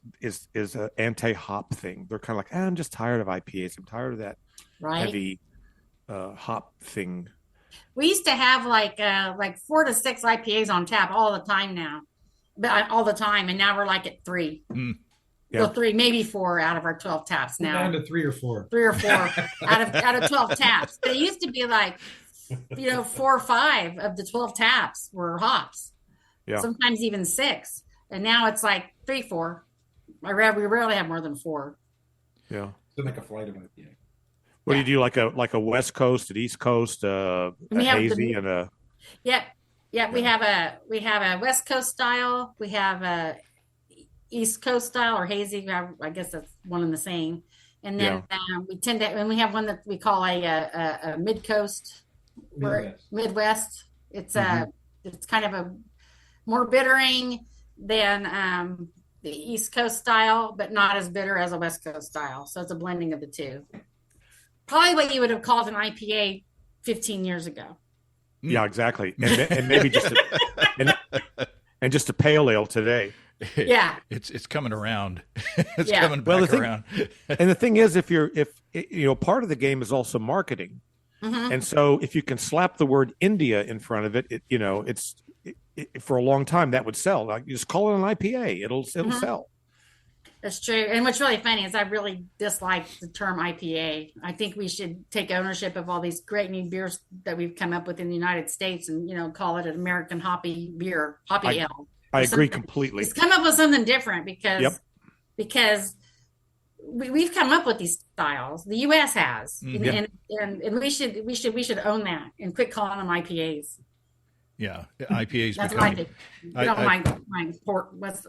an anti-hop thing. They're kind of like, I'm just tired of IPAs. I'm tired of that heavy hop thing. We used to have like 4 to 6 IPAs on tap all the time now, but all the time, and now we're like at 3. Yeah. Well, 3, maybe 4 out of our 12 taps now. Down to 3 or 4. 3 or 4 out of 12 taps. But it used to be like 4 or 5 of the 12 taps were hops. Yeah. Sometimes even 6, and now it's like 3, 4. We rarely have more than 4. Yeah. So like a flight of IPA. What do you do? Like a West Coast, an East Coast, a hazy, and a. Yep. Yeah, we have a West Coast style. We have a East Coast style or hazy. I guess that's one and the same. And then we tend to, and we have one that we call a mid coast, Midwest. It's it's kind of a more bittering than the East Coast style, but not as bitter as a West Coast style. So it's a blending of the two. Probably what you would have called an IPA 15 years ago. Yeah, exactly. And maybe just and just a pale ale today. Yeah, it's coming around. It's coming back around. And the thing is, if part of the game is also marketing, and so if you can slap the word India in front of it, it's for a long time that would sell. Like, you just call it an IPA; it'll sell. That's true. And what's really funny is I really dislike the term IPA. I think we should take ownership of all these great new beers that we've come up with in the United States and, call it an American hoppy beer, ale. I agree completely. Let's come up with something different because we've come up with these styles. The U.S. has, and we should own that and quit calling them IPAs. Yeah, IPAs. That's what I think. My port. What's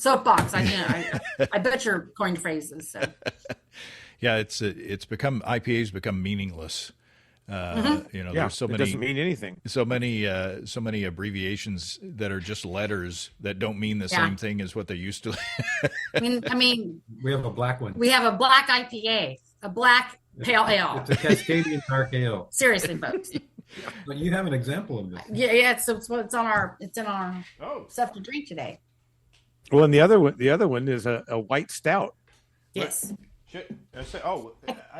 soapbox? I butcher coined phrases. So. Yeah, IPAs become meaningless. There's so many. It doesn't mean anything. So many abbreviations that are just letters that don't mean the same thing as what they used to. I mean, we have a black one. We have a black IPA, a black pale ale. It's a Cascadian dark ale. Seriously, folks. But you have an example of this. Yeah. It's in our stuff to drink today. Well, and the other one is a white stout. Yes. I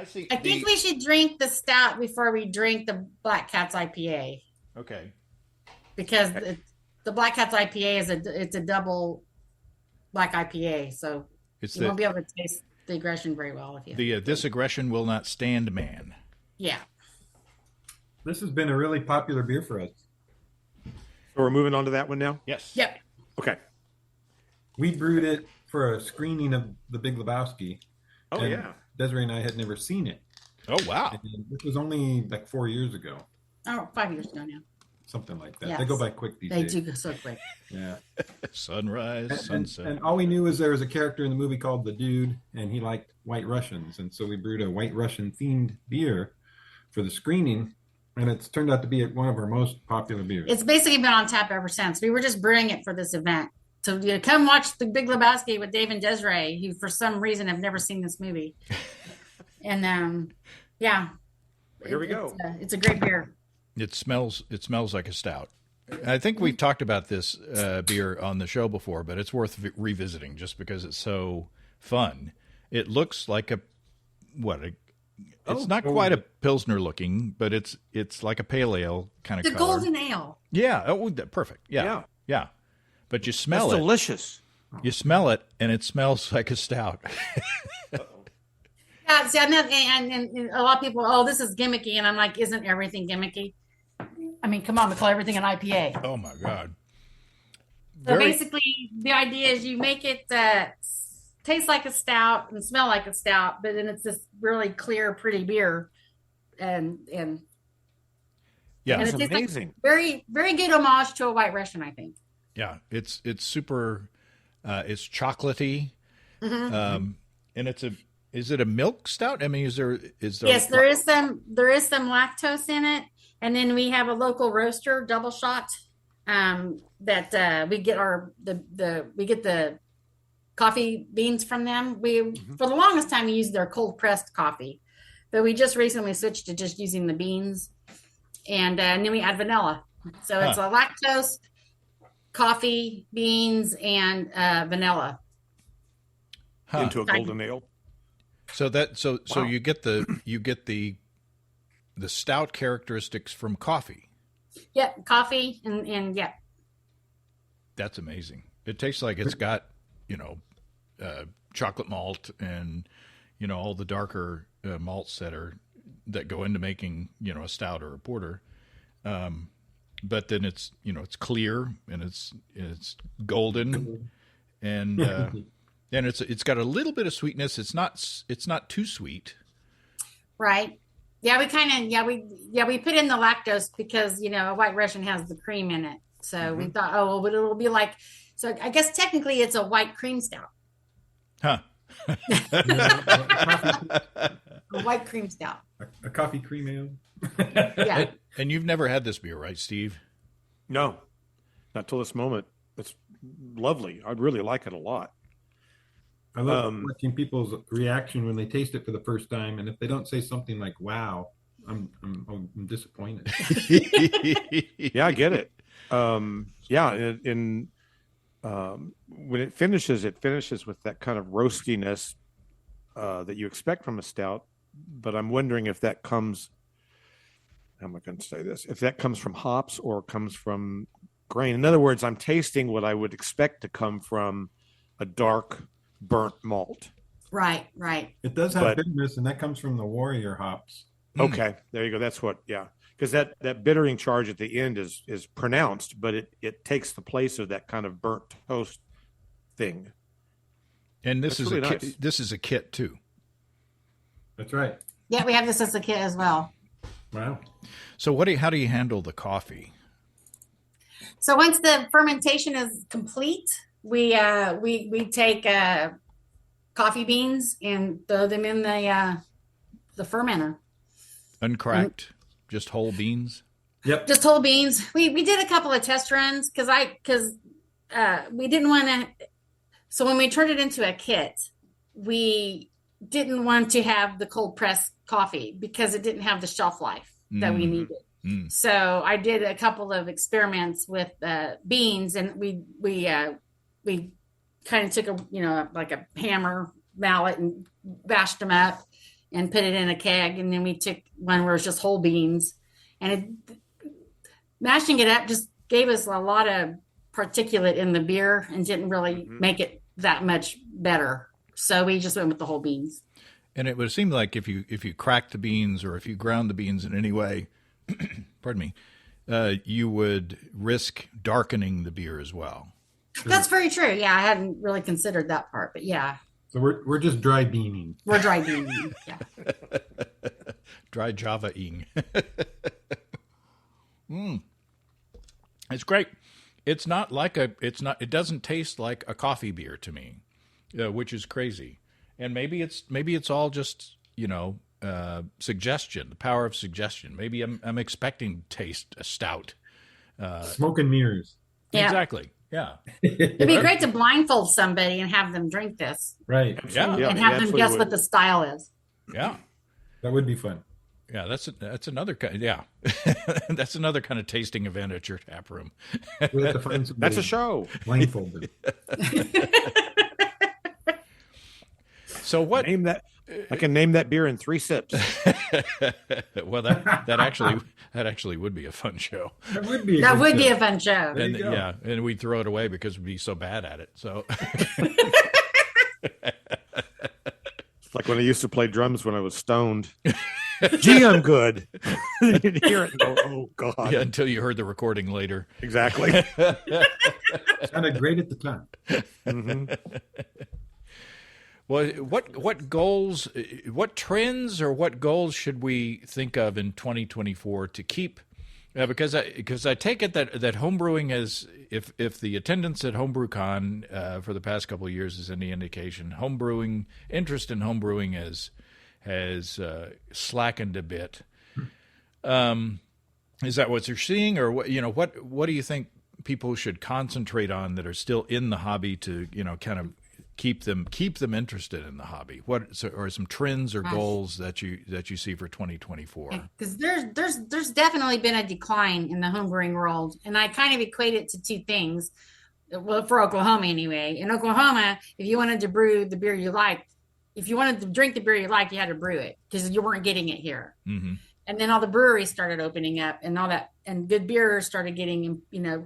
see. I think we should drink the stout before we drink the Black Cat's IPA. Okay. Because the Black Cat's IPA it's a double black IPA, so you won't be able to taste the aggression very well if you. This aggression will not stand, man. Yeah. This has been a really popular beer for us. So we're moving on to that one now? Yes. Yep. Okay. We brewed it for a screening of The Big Lebowski. Oh, yeah. Desiree and I had never seen it. Oh, wow. And this was only like 4 years ago. Oh, 5 years ago now. Something like that. Yes. They go by quick these days. They do go so quick. Yeah. Sunrise, sunset. And all we knew is there was a character in the movie called The Dude, and he liked White Russians. And so we brewed a White Russian themed beer for the screening. And it's turned out to be one of our most popular beers. It's basically been on tap ever since. We were just brewing it for this event. So come watch The Big Lebowski with Dave and Desiree, who for some reason have never seen this movie. And here we go. It's a great beer. It smells like a stout. I think we've talked about this beer on the show before, but it's worth revisiting just because it's so fun. It looks like it's not quite a Pilsner looking, but it's like a pale ale kind of color. The golden ale. Yeah. Oh, perfect. Yeah. Yeah. But you smell That's it. delicious. You smell it, and it smells like a stout. Yeah, see, and a lot of people, oh, this is gimmicky, and I'm like, isn't everything gimmicky? I mean, come on, we call everything an IPA. Oh, my God. So basically, the idea is you make it taste like a stout and smell like a stout, but then it's this really clear, pretty beer, and Yeah. and That's it tastes amazing. like very, very good homage to a White Russian, I think. Yeah, it's super. It's chocolatey, Mm-hmm. and is it a milk stout? I mean, is there? Yes, there is some lactose in it, and then we have a local roaster double shot that we get the coffee beans from them. For the longest time we used their cold pressed coffee, but we just recently switched to just using the beans, and then we add vanilla. So it's a lactose, coffee, beans, and vanilla into a golden ale. So Wow. you get the stout characteristics from coffee. Yep, coffee and yeah. That's amazing. It tastes like it's got, chocolate malt and, all the darker malts that go into making, a stout or a porter. But then it's clear and it's golden and it's got a little bit of sweetness. It's not too sweet. Right. Yeah, we put in the lactose because, a White Russian has the cream in it. So we thought, oh, well, but it'll be like, so I guess technically it's a white cream stout. Huh. A white cream stout. A coffee cream ale. Yeah. And you've never had this beer, right, Steve? No, not till this moment. It's lovely. I really like it a lot. I love watching people's reaction when they taste it for the first time, and if they don't say something like "Wow," I'm disappointed. Yeah, I get it. When it finishes with that kind of roastiness that you expect from a stout. But I'm wondering if that comes. How am I going to say this? If that comes from hops or comes from grain. In other words, I'm tasting what I would expect to come from a dark, burnt malt. Right. It does have bitterness, and that comes from the warrior hops. Okay, there you go. That's what, yeah. Because that bittering charge at the end is pronounced, but it takes the place of that kind of burnt toast thing. And this That's is really a nice. kit, this is a kit too. That's right. Yeah, we have this as a kit as well. Wow. So how do you handle the coffee? So once the fermentation is complete, we take coffee beans and throw them in the fermenter. Uncracked, just whole beans? Yep. Just whole beans. We did a couple of test runs because we didn't want to. So when we turned it into a kit, we didn't want to have the cold pressed coffee because it didn't have the shelf life that we needed. Mm. So I did a couple of experiments with beans, and we kind of took like a hammer mallet and bashed them up and put it in a keg, and then we took one where it was just whole beans, and mashing it up just gave us a lot of particulate in the beer and didn't really make it that much better. So we just went with the whole beans. And it would seem like if you cracked the beans or if you ground the beans in any way, pardon me, you would risk darkening the beer as well. That's very true. Yeah, I hadn't really considered that part, but yeah, So we're just dry beaning. we're dry beaning. Yeah. Dry Java-ing. It's great. It doesn't taste like a coffee beer to me, which is crazy. And maybe it's all just, suggestion, the power of suggestion. Maybe I'm expecting to taste a stout. Smoke and mirrors. Yeah. Exactly. Yeah. It'd be great to blindfold somebody and have them drink this Right. Yeah. and have them guess what the style is. Yeah. That would be fun. Yeah, that's another kind. Yeah, that's another kind of tasting event at your tap room. We have to find somebody That's a show. blindfolded. So what? Name that. I can name that beer in 3 sips. Well, that actually would be a fun show. That would be That would show. be a fun show. There you go. Yeah, and we'd throw it away because we'd be so bad at it. So, It's like when I used to play drums when I was stoned. Gee, I'm good. You'd hear it and go, oh, God. yeah, until you heard the recording later. Exactly. Sounded great at the time. Mm-hmm. Well, what goals, what trends, or what goals should we think of in 2024 to keep? Because I take it that homebrewing has, if the attendance at HomebrewCon for the past couple of years is any indication, interest in homebrewing has slackened a bit. Is that what you're seeing, or what do you think people should concentrate on that are still in the hobby to kind of keep them interested in the hobby? What are some trends or goals that you see for 2024? Because there's definitely been a decline in the homebrewing world, and I kind of equate it to 2 things. Well, for Oklahoma anyway. In Oklahoma, if you wanted to brew the beer you liked, if you wanted to drink the beer you liked, you had to brew it because you weren't getting it here. Mm-hmm. And then all the breweries started opening up, and all that, and good beer started getting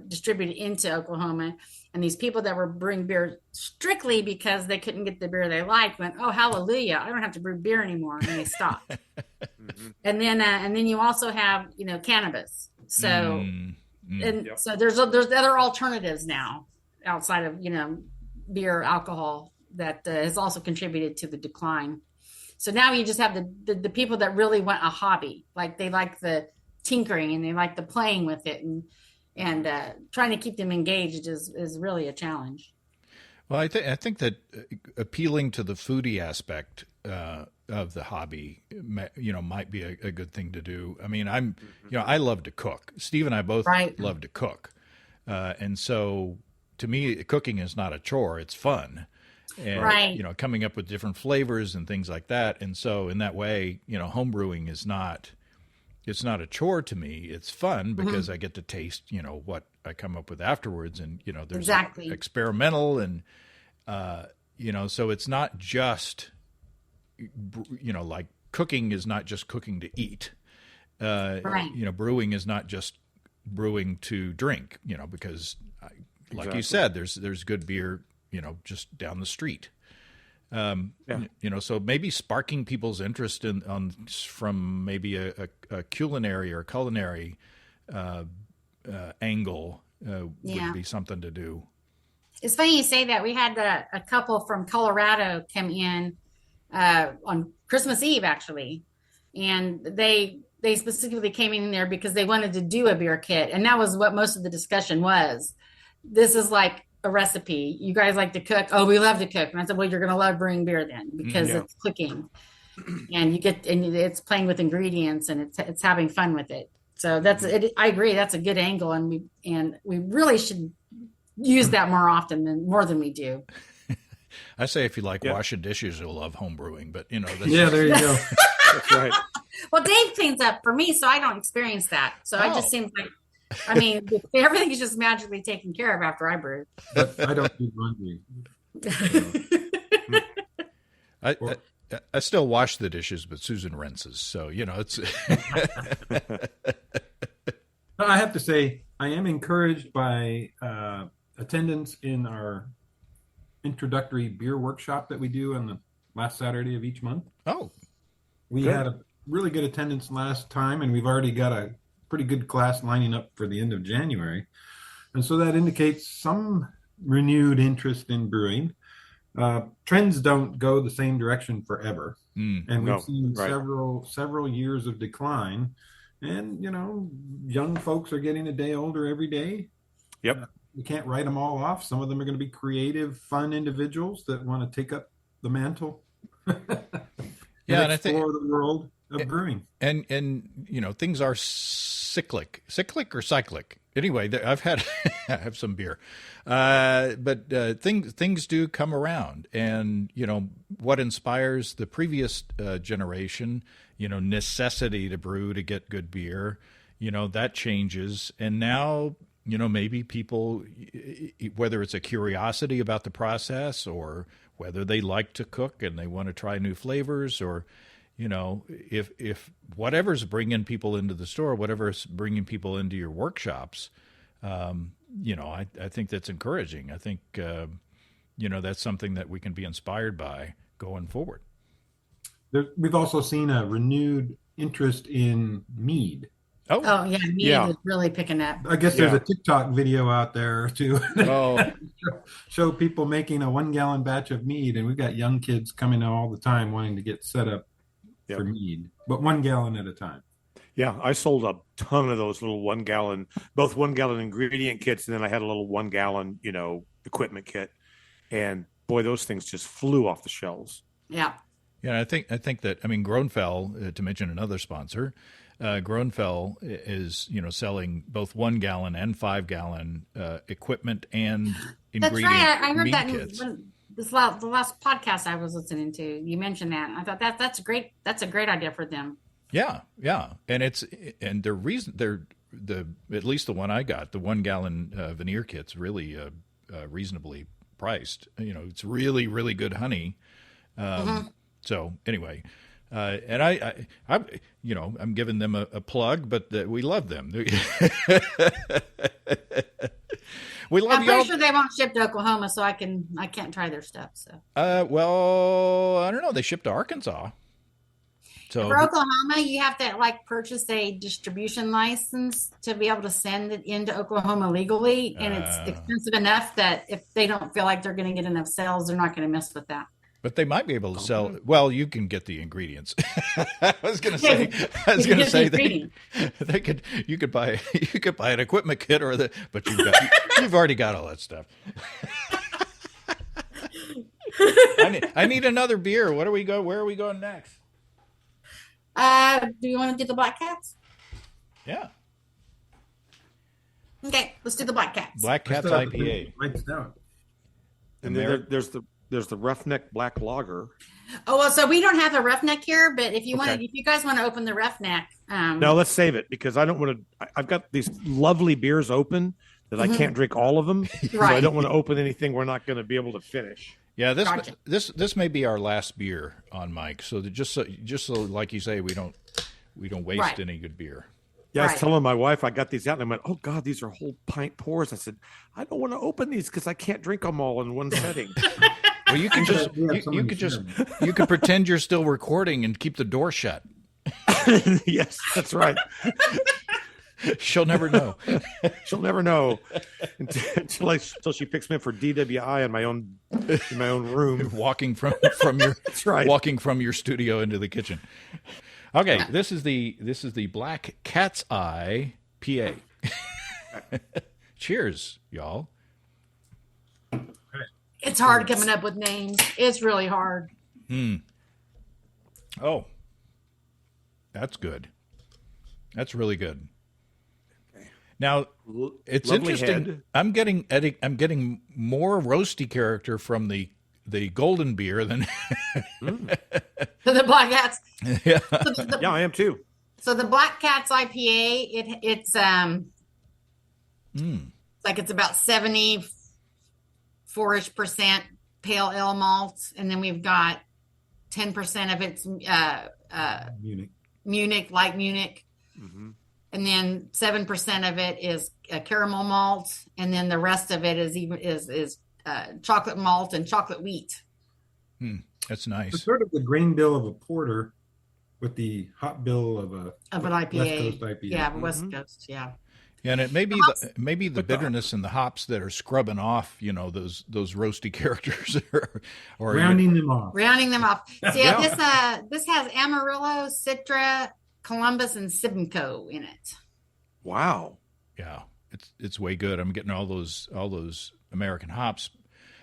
distributed into Oklahoma. And these people that were brewing beer strictly because they couldn't get the beer they liked went, "Oh, hallelujah! I don't have to brew beer anymore," and they stopped. Mm-hmm. And then you also have cannabis. So Yep. so there's other alternatives now outside of beer, alcohol that has also contributed to the decline. So now you just have the people that really want a hobby, like they like the tinkering and they like the playing with it, and trying to keep them engaged is really a challenge. Well, I think that appealing to the foodie aspect of the hobby, might be a good thing to do. I mean, I love to cook. Steve and I both love to cook, and so to me, cooking is not a chore; it's fun. And, coming up with different flavors and things like that. And so in that way, homebrewing it's not a chore to me. It's fun because I get to taste, what I come up with afterwards. And, there's experimental and, so it's not just, like cooking is not just cooking to eat. Brewing is not just brewing to drink, because like you said, there's good beer, just down the street. So maybe sparking people's interest from maybe a culinary or culinary angle would be something to do. It's funny you say that. We had a couple from Colorado come in on Christmas Eve, actually, and they specifically came in there because they wanted to do a beer kit, and that was what most of the discussion was. This is like a recipe. You guys like to cook? Oh, we love to cook. And I said, well, you're going to love brewing beer then, because it's cooking, and it's playing with ingredients, and it's having fun with it. So that's it. I agree. That's a good angle. And we really should use that more than we do. I say, if you like washing dishes, you'll love home brewing, but there you go. That's right. Well, Dave cleans up for me, so I don't experience that. So it just seems like, everything is just magically taken care of after I brew. But I don't do laundry. I still wash the dishes, but Susan rinses. So, it's. I have to say, I am encouraged by attendance in our introductory beer workshop that we do on the last Saturday of each month. Oh, we had a really good attendance last time, and we've already got a pretty good class lining up for the end of January. And so that indicates some renewed interest in brewing. Trends don't go the same direction forever. And we've seen several years of decline. And, young folks are getting a day older every day. Yep. You can't write them all off. Some of them are going to be creative, fun individuals that want to take up the mantle. And explore the world of brewing. And things are cyclic or cyclic. Anyway, I have some beer, but things do come around, and what inspires the previous generation, necessity to brew to get good beer, that changes, and now maybe people, whether it's a curiosity about the process or whether they like to cook and they want to try new flavors, or, if whatever's bringing people into the store, whatever's bringing people into your workshops, I think that's encouraging. I think, that's something that we can be inspired by going forward. We've also seen a renewed interest in mead. Oh yeah, mead is really picking up. I guess there's a TikTok video out there to show people making a 1-gallon batch of mead, and we've got young kids coming in all the time wanting to get set up for mead, but 1 gallon at a time. Yeah, I sold a ton of those little 1 gallon, both 1 gallon ingredient kits, and then I had a little 1 gallon, equipment kit, and boy, those things just flew off the shelves. Yeah. Yeah, I think that, Groenfell, to mention another sponsor, Groenfell is, selling both 1 gallon and 5 gallon equipment and ingredient. That's right. I heard meat that kits. the last podcast I was listening to. You mentioned that. I thought that's a great idea for them. Yeah, and the reason at least the one I got, the 1 gallon veneer kit's really reasonably priced. It's really, really good honey. So anyway, and I'm giving them a plug, but we love them. We love I'm pretty sure they won't ship to Oklahoma, so I can't try their stuff. So well, I don't know. They ship to Arkansas. So for Oklahoma, you have to purchase a distribution license to be able to send it into Oklahoma legally, and it's expensive enough that if they don't feel like they're going to get enough sales, they're not going to mess with that. But they might be able to sell. Well, you can get the ingredients. I was going to say you could buy an equipment kit but you've already got all that stuff. I need another beer. Where are we going next? Do you want to do the Black Cats? Yeah. Okay, let's do the Black Cats. Black Cats IPA. And then there's the Roughneck Black Lager. Oh, well, so we don't have a Roughneck here, but if you guys want to open the Roughneck, no, let's save it because I don't want to. I've got these lovely beers open that I can't drink all of them, so I don't want to open anything we're not going to be able to finish. Yeah, this may be our last beer on Mike. So just so like you say, we don't waste any good beer. Yeah, I was telling my wife I got these out, and I went, "Oh God, these are whole pint pours." I said, "I don't want to open these because I can't drink them all in one setting." Well, you can you can pretend you're still recording and keep the door shut. Yes, that's right. She'll never know. She'll never know until she picks me up for DWI in my own room, walking from your walking from your studio into the kitchen. Okay, this is the Black Cat's Eye PA. Cheers, y'all. It's hard coming up with names. It's really hard. Oh, that's good. That's really good. Now it's Lovely interesting. Head. I'm getting more roasty character from the golden beer than The Black Cats. Yeah. Yeah, I am too. So the Black Cats IPA, it's it's about 74-ish% pale ale malt, and then we've got 10% of it's Munich, light Munich. Mm-hmm. And then 7% of it is caramel malt, and then the rest of it is chocolate malt and chocolate wheat. That's nice. It's sort of the grain bill of a porter with the hop bill of an IPA. West Coast IPA. Yeah, West Coast. Yeah. Yeah, and it may be the bitterness and the hops that are scrubbing off, those roasty characters, or rounding them off. So this has Amarillo, Citra, Columbus, and Simcoe in it. Wow. Yeah, it's way good. I'm getting all those American hops.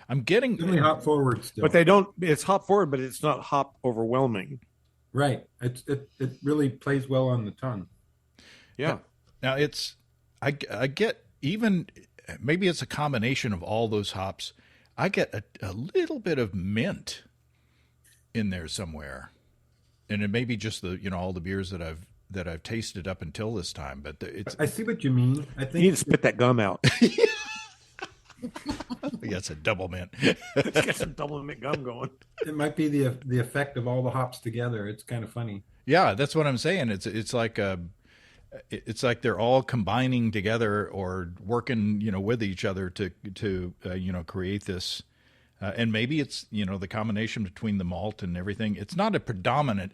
I'm getting really hop forward still, but they don't. It's hop forward, but it's not hop overwhelming. Right. It really plays well on the tongue. Yeah. Now I get, even maybe it's a combination of all those hops. I get a little bit of mint in there somewhere, and it may be just all the beers that I've I've tasted up until this time. But it's I see what you mean. I You think need to spit that gum out. it's a double mint. Get some double mint gum going. it might be the effect of all the hops together. It's kind of funny. Yeah, that's what I'm saying. It's like they're all combining together or working, with each other to create this. And maybe it's, the combination between the malt and everything. It's not a predominant.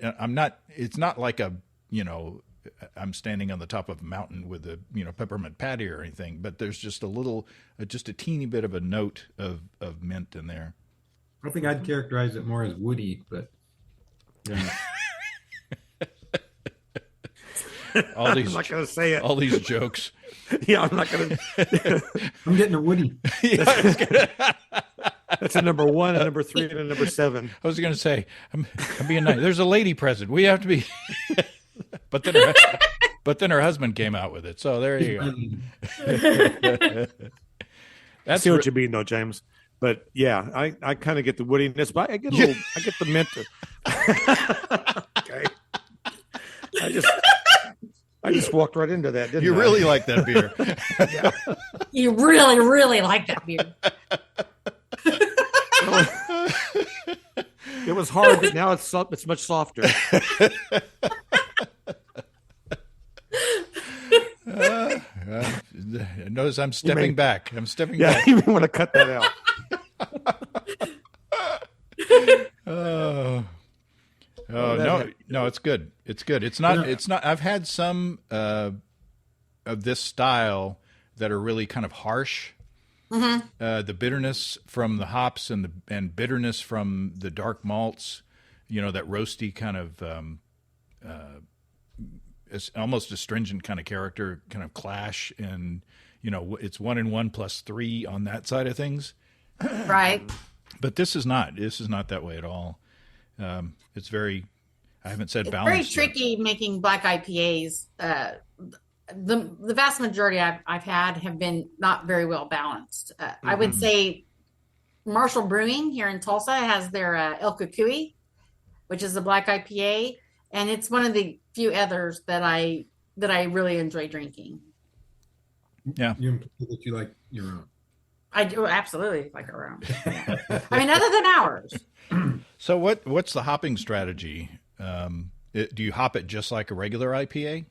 It's not like I'm standing on the top of a mountain with a, peppermint patty or anything, but there's just just a teeny bit of a note of mint in there. I think I'd characterize it more as woody, but yeah. All these, I'm not going to say it. all these jokes. Yeah, I'm not going to. I'm getting a woody. That's a number 1, a number 3, and a number 7. I was going to say, I'm being nice. There's a lady present. We have to be. But then her husband came out with it. So there you go. I see what you mean, though, James. But yeah, I kind of get the woodiness, but I get the mint. Okay. I just walked right into that, didn't You I? really like that beer. Yeah. You really, really like that beer. It was hard, but now it's much softer. Notice I'm stepping back. I'm stepping Yeah, back. you may want to cut that out. No, it's good. It's good. It's not. I've had some of this style that are really kind of harsh. Mm-hmm. The bitterness from the hops and bitterness from the dark malts, that roasty kind of, it's almost astringent kind of character, kind of clash, and it's 1 and 1 plus 3 on that side of things. Right. But this is not. This is not that way at all. It's very. I haven't said It's balanced. very tricky making black IPAs. The vast majority I've had have been not very well balanced. I would say Marshall Brewing here in Tulsa has their El Cucuy, which is a black IPA, and it's one of the few others that I really enjoy drinking. Yeah, You imply that you like your own. I do absolutely like our own. Yeah. I mean, other than ours. So what's the hopping strategy? Do you hop it just like a regular IPA?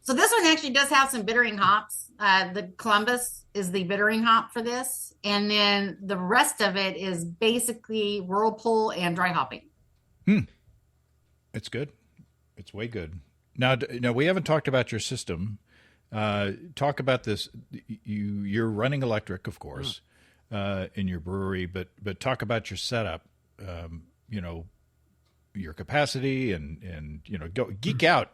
So this one actually does have some bittering hops. The Columbus is the bittering hop for this. And then the rest of it is basically whirlpool and dry hopping. It's good. It's way good. Now, we haven't talked about your system. Talk about this. You're running electric, of course, in your brewery, but talk about your setup. Your capacity and go geek out,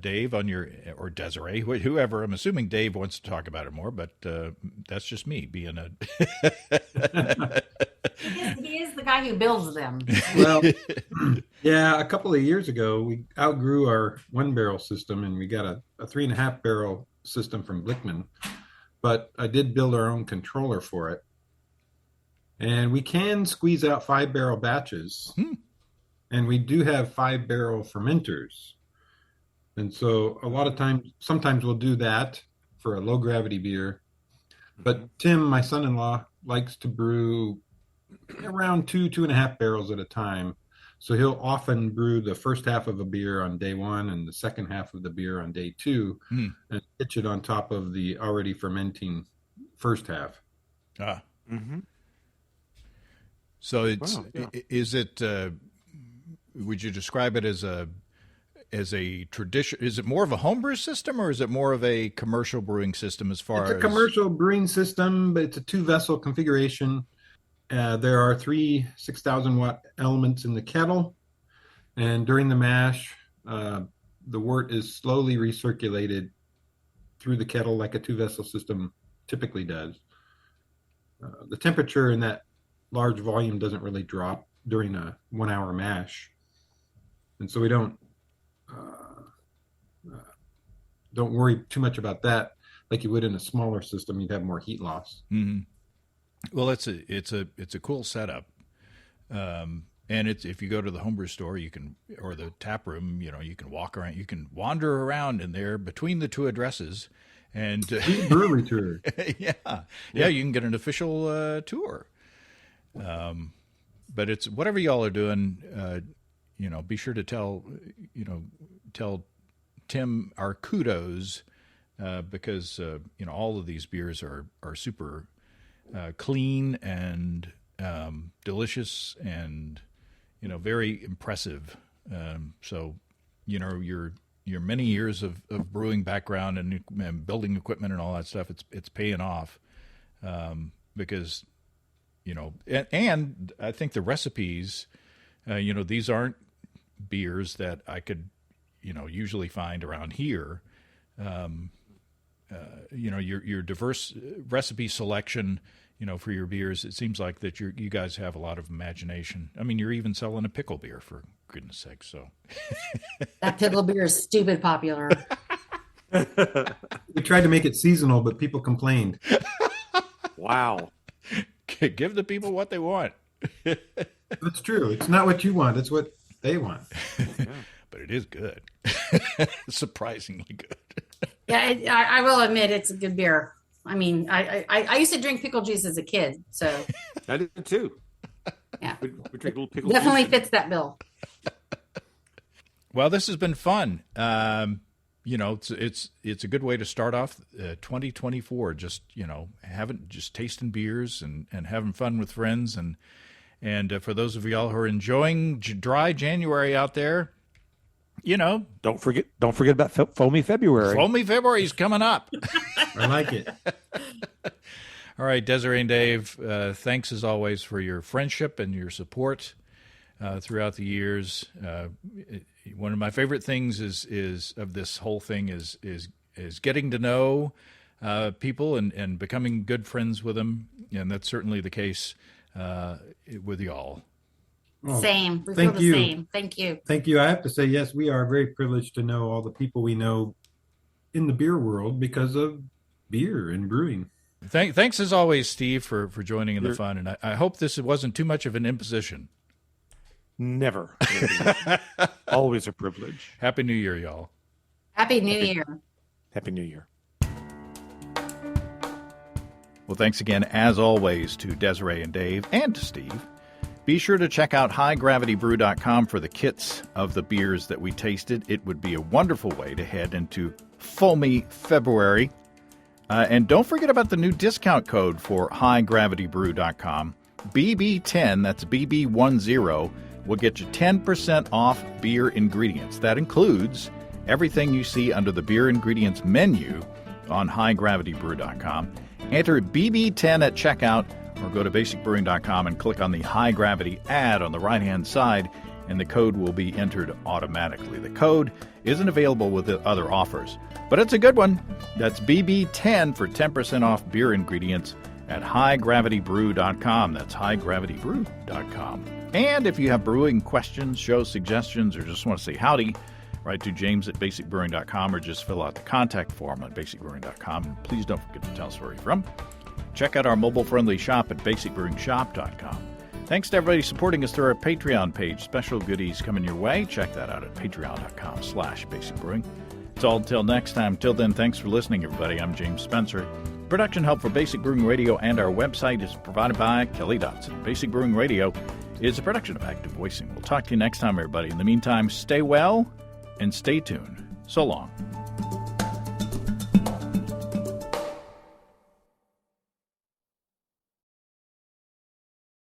Dave, on or Desiree, whoever. I'm assuming Dave wants to talk about it more, but that's just me being a. He is the guy who builds them. Well, yeah, a couple of years ago, we outgrew our 1-barrel system and we got a 3.5 barrel system from Blickman. But I did build our own controller for it. And we can squeeze out 5-barrel batches. And we do have 5-barrel fermenters. And so a lot of times, sometimes we'll do that for a low gravity beer. But Tim, my son-in-law, likes to brew around 2.5 barrels at a time. So he'll often brew the first half of a beer on day 1 and the second half of the beer on day 2 and pitch it on top of the already fermenting first half. So it's Wow, yeah. Is it? Would you describe it as a tradition? Is it more of a homebrew system or is it more of a commercial brewing system? As far It's a as commercial brewing system, but it's a 2-vessel configuration. There are 3 6,000 watt elements in the kettle, and during the mash, the wort is slowly recirculated through the kettle like a 2-vessel system typically does. The temperature in that large volume doesn't really drop during a 1-hour mash, and so we don't worry too much about that like you would in a smaller system. You'd have more heat loss. Well, it's a cool setup. And it's if you go to the homebrew store, you can, or the tap room, you can walk around, you can wander around in there between the two addresses, and brewery tour. yeah, you can get an official tour. But it's whatever y'all are doing. Be sure to tell Tim our kudos because all of these beers are super clean and delicious and very impressive. So your many years of brewing background and building equipment and all that stuff, it's paying off because and I think the recipes, these aren't beers that I could usually find around here. Your diverse recipe selection, for your beers, it seems like that you guys have a lot of imagination. I mean, you're even selling a pickle beer, for goodness sake. So that pickle beer is stupid popular. We tried to make it seasonal, but people complained. Wow. Give the people what they want. That's true. It's not what you want. It's what they want. Yeah. But it is good. Surprisingly good. Yeah, I will admit it's a good beer. I mean, I used to drink pickle juice as a kid, so I did too. Yeah, we drink little pickle definitely juice. fits that bill. Well, this has been fun. It's a good way to start off 2024. Just tasting beers and having fun with friends and for those of y'all who are enjoying dry January out there. Don't forget about Foamy February. Foamy February is coming up. I like it. All right, Desiree and Dave, thanks as always for your friendship and your support throughout the years. One of my favorite things is of this whole thing is getting to know people and becoming good friends with them, and that's certainly the case with y'all. Oh, same. We feel the same. Thank you. Thank you. I have to say, yes, we are very privileged to know all the people we know in the beer world because of beer and brewing. Thanks as always, Steve, for joining in the fun. And I hope this wasn't too much of an imposition. Never. Always a privilege. Happy New Year, y'all. Happy New Year. Happy New Year. Well, thanks again, as always, to Desiree and Dave and to Steve. Be sure to check out highgravitybrew.com for the kits of the beers that we tasted. It would be a wonderful way to head into Foamy February. And don't forget about the new discount code for highgravitybrew.com. BB10, that's BB10, will get you 10% off beer ingredients. That includes everything you see under the beer ingredients menu on highgravitybrew.com. Enter BB10 at checkout or go to basicbrewing.com and click on the High Gravity ad on the right-hand side, and the code will be entered automatically. The code isn't available with the other offers, but it's a good one. That's BB10 for 10% off beer ingredients at highgravitybrew.com. That's highgravitybrew.com. And if you have brewing questions, show suggestions, or just want to say howdy, write to James at basicbrewing.com or just fill out the contact form on basicbrewing.com. And please don't forget to tell us where you're from. Check out our mobile-friendly shop at basicbrewingshop.com. Thanks to everybody supporting us through our Patreon page. Special goodies coming your way. Check that out at patreon.com/basicbrewing. It's all until next time. Till then, thanks for listening, everybody. I'm James Spencer. Production help for Basic Brewing Radio and our website is provided by Kelly Dotson. Basic Brewing Radio is a production of Active Voicing. We'll talk to you next time, everybody. In the meantime, stay well and stay tuned. So long.